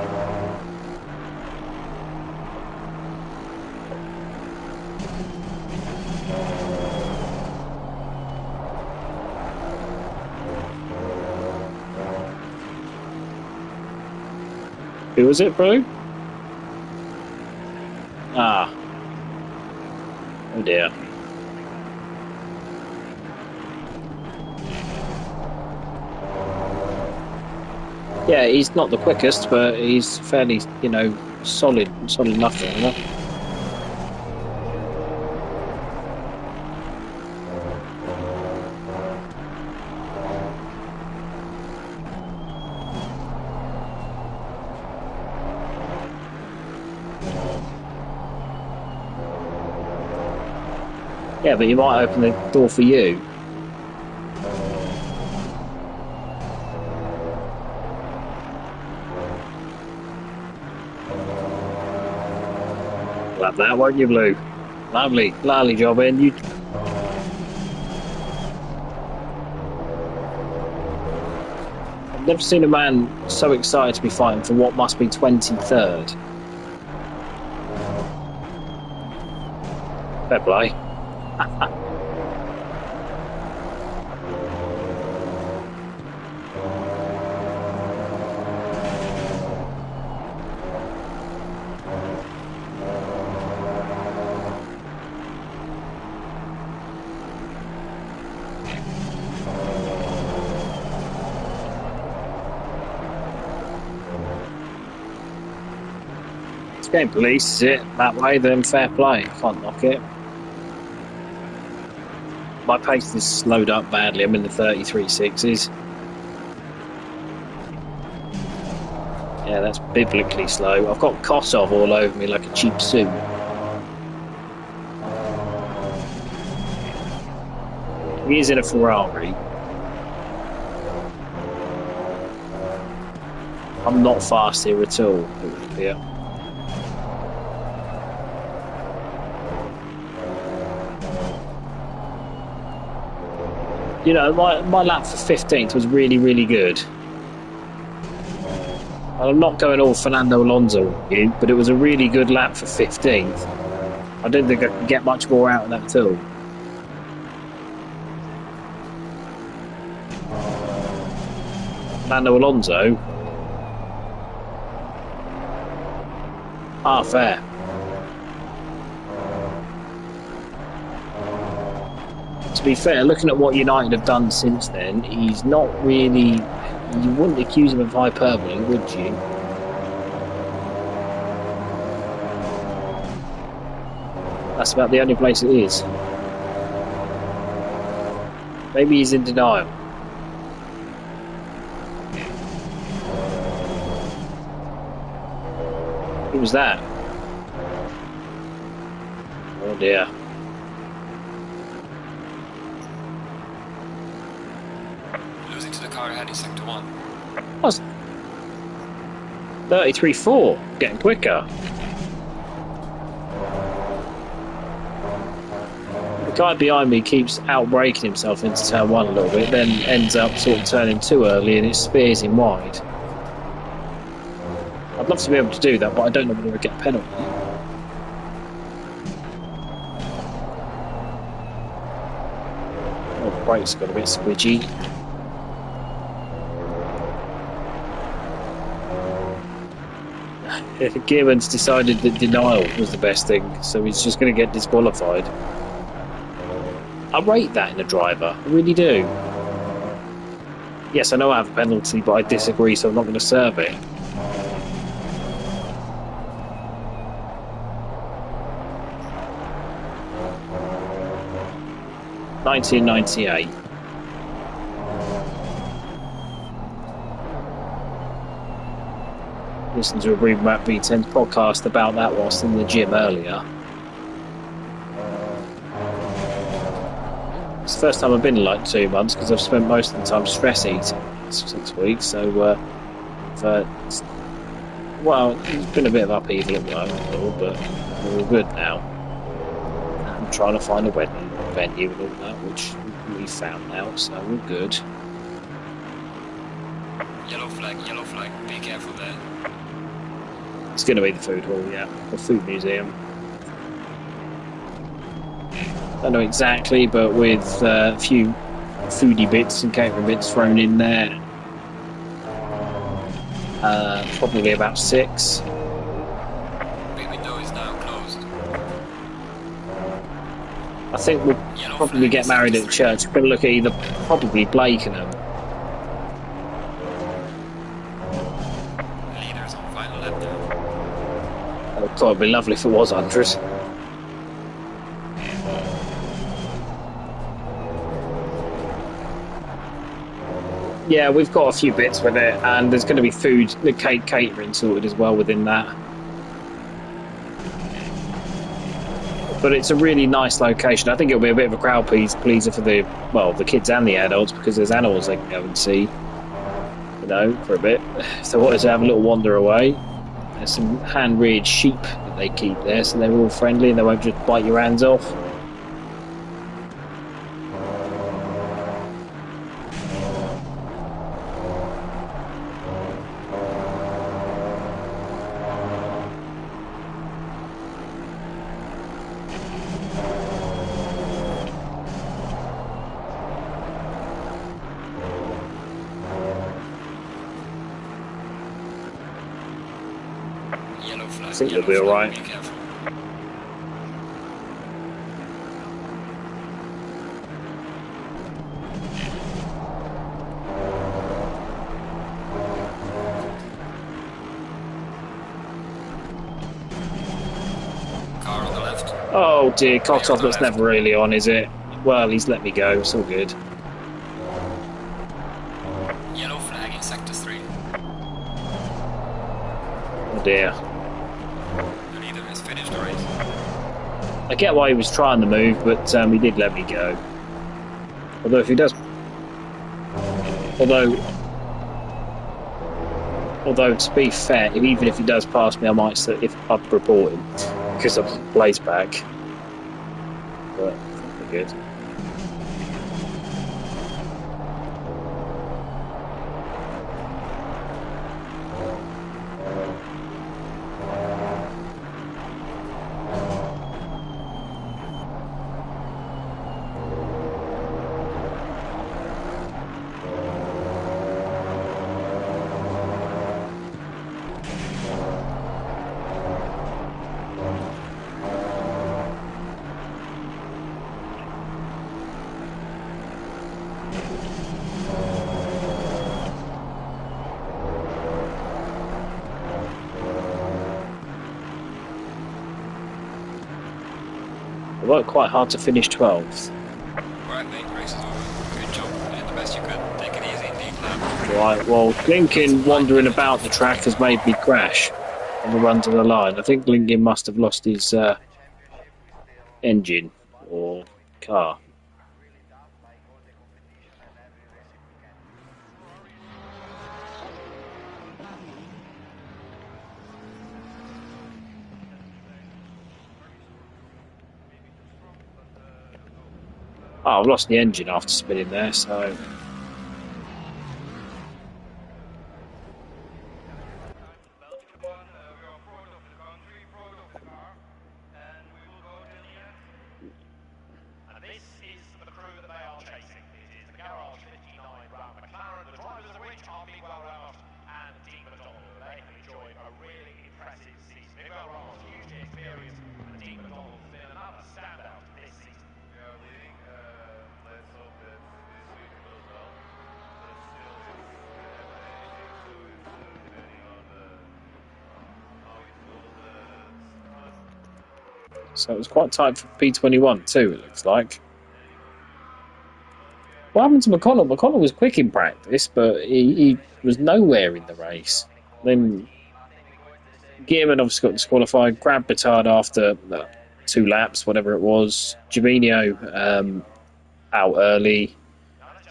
Who was it, bro? Ah. Oh dear. Yeah, he's not the quickest, but he's fairly, you know, solid enough, you know? Yeah, but you might open the door for you. Love that, won't you, Blue? Lovely job, in you. I've never seen a man so excited to be fighting for what must be 23rd. Fair play. Game police it that way, then fair play. Can't knock it. My pace is slowed up badly. I'm in the 33.6s. Yeah, that's biblically slow. I've got Kosov all over me like a cheap suit. He is in a Ferrari. I'm not fast here at all, it would appear. You know, my lap for 15th was really, really good. I'm not going all Fernando Alonso with you, but it was a really good lap for 15th. I don't think I can get much more out of that at all. Fernando Alonso. Ah, fair. To be fair, looking at what United have done since then, he's not really... You wouldn't accuse him of hyperbole, would you? That's about the only place it is. Maybe he's in denial. Who was that? Oh dear. Losing to the car ahead in sector 1. What's 33.4, getting quicker. The guy behind me keeps outbraking himself into turn 1 a little bit, then ends up sort of turning too early and it spears him wide. I'd love to be able to do that, but I don't know whether I get a penalty. Oh, the brakes got a bit squidgy. Gearman's decided that denial was the best thing, so he's just going to get disqualified. I rate that in a driver, I really do. Yes, I know I have a penalty, but I disagree, so I'm not going to serve it. $19.98. Listened to a Reboot V10 podcast about that whilst in the gym earlier. It's the first time I've been in like 2 months because I've spent most of the time stress eating 6 weeks. So, well, it's been a bit of upheaval at the moment, but we're all good now. I'm trying to find a wedding venue and all that, which we found now, so we're good. Yellow flag, be careful there. It's going to be the food hall, yeah, the food museum. Don't know exactly, but with a few foodie bits and catering bits thrown in there. Probably about 6. The window is now closed. I think we'll probably get married at church. We're going to look at either probably Blakenham. Leaders on final lap now. I thought it'd be lovely if it was 100. Yeah, we've got a few bits with it, and there's going to be food, the catering sorted as well within that. But it's a really nice location. I think it'll be a bit of a crowd pleaser for the kids and the adults, because there's animals they can go and see, for a bit. If they wanted to have a little wander away. There's some hand-reared sheep that they keep there, so they're all friendly and they won't just bite your hands off. I think you'll be alright. Car on the left. Oh dear, Kotov, that's never really on, is it? Well, he's let me go, it's all good. Yellow flag in sector 3. Oh dear. The leader has finished the race. I get why he was trying the move, but he did let me go. Although if he does... Although to be fair, even if he does pass me, I might I'd report him, because I'm place back. But we're good. It worked quite hard to finish 12th. Alright mate, race is over. Good job. You did the best you could. Take it easy indeed now. Right, well, Lincoln wandering about the track has made me crash on the run to the line. I think Lincoln must have lost his engine or car? Oh, I've lost the engine after spinning there, so... And this is the crew that they are chasing. It is the Garage 59 round McLaren, the drivers of which are Miguel Ramos and Dean McDonald. They have enjoyed a really impressive season. Miguel Ramos, hugely experienced, and Dean McDonald has been another standout this season. We are leading. Let's hope that this week goes well. But still, it's never anything. So it's depending on how it goes. So it was quite tight for P21 too, it looks like. What happened to McConnell? McConnell was quick in practice, but he was nowhere in the race. Then Gearman obviously got disqualified, grabbed Petard after 2 laps, whatever it was. Jovino out early.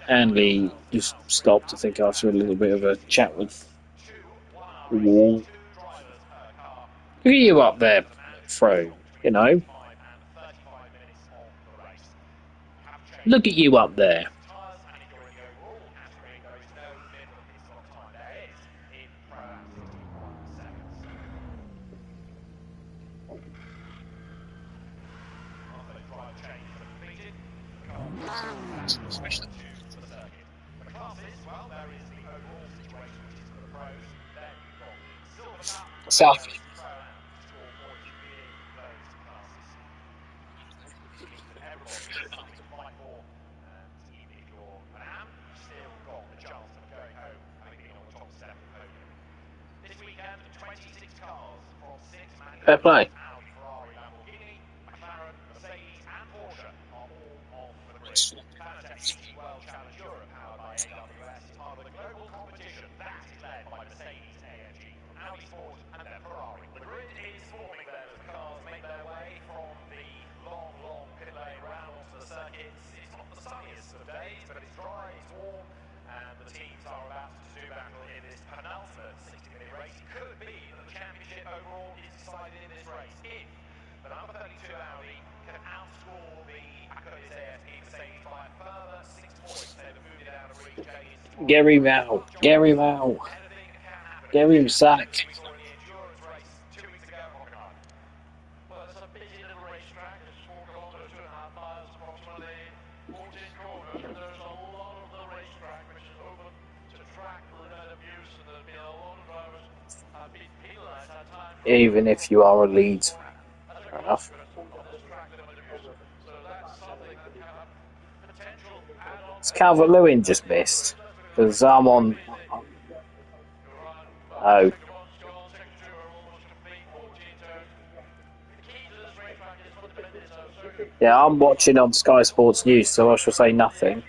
Andy just stopped, I think, after a little bit of a chat with the wall. Look at you up there, Fro, you know. Look at you up there. Selfie. Fair play. Gary Mao. Gary Mao. Gary him sacked. Even if you are a Leeds fan. Fair enough. It's Calvert-Lewin just missed. Because I'm on... Oh. Yeah, I'm watching on Sky Sports News, so I shall say nothing.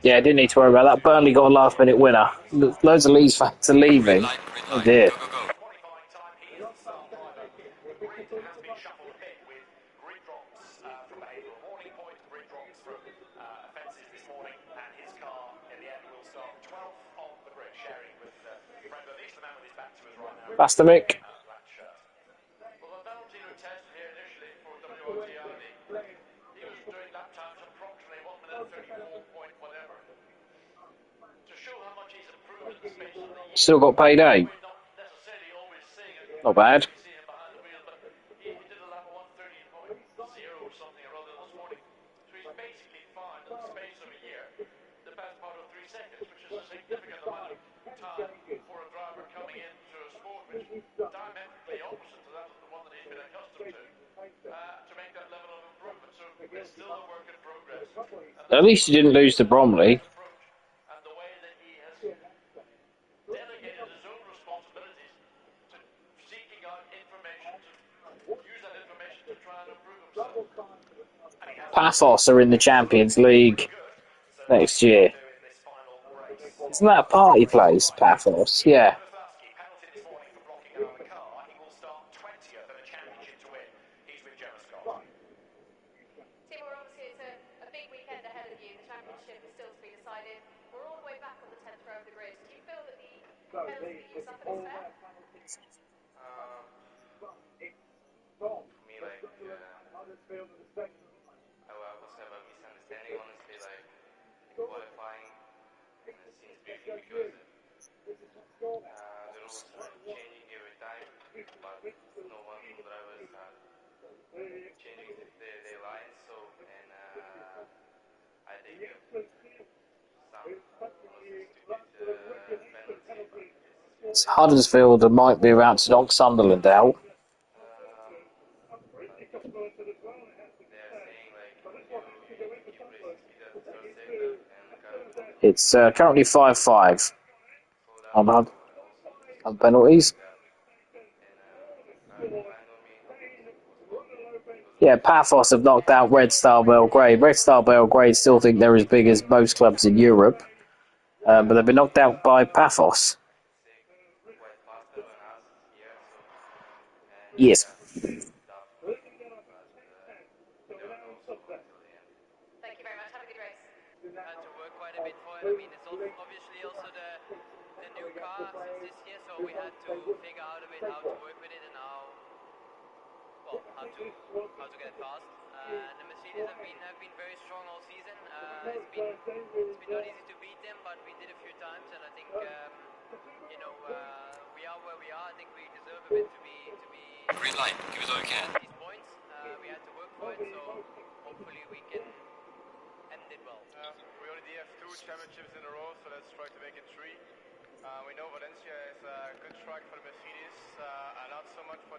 Yeah, didn't need to worry about that. Burnley got a last-minute winner. Loads of Leeds fans are leaving. Oh dear. Faster, Mick. Still got paid 8. Not bad. At least you didn't lose to Bromley. Paphos are in the Champions League next year. Isn't that a party place, Paphos? Yeah. Penalty this morning for blocking another car. He will start 20th in a championship to win. He's with Gemma Scott. Timur, obviously it's a big weekend ahead of you. The championship is still to be decided. We're all the way back on the 10th row of the grid. Do you feel that the penalty that you suffered is fair? For me, like, I was have a misunderstanding, honestly, like, in qualifying and since briefing, because the rules are changing every time, but no one from drivers are changing their lines, so, and I think some was a stupid penalty, but this is Huddersfield might be about to knock Sunderland out. they are saying, like, if you play 60 at the third sector and the car It's currently 5-5 slow down, on so I also on penalties. that, and car behind on me was blocked because Yeah, Paphos have knocked out Red Star Belgrade. Red Star Belgrade still think they're as big as most clubs in Europe, but they've been knocked out by Paphos. mistake quite faster than us here, so and Yes. tough, but you never know, so until the end. Thank you very much. Have a good race. Had to work quite a bit for it. I mean, it's obviously also the new car since this year, so we had to figure out a bit how to work with it and how to get it fast. And the Mercedes have been very strong all season. It's been not easy to beat them, but we did a few times, and I think we are where we are. I think we deserve a bit to be Green light, give us all you can. these points. We had to work for it, so hopefully we can end it well. We already have 2 championships in a row, so let's try to make it 3. We know Valencia is a good track for the Mercedes, not so much for the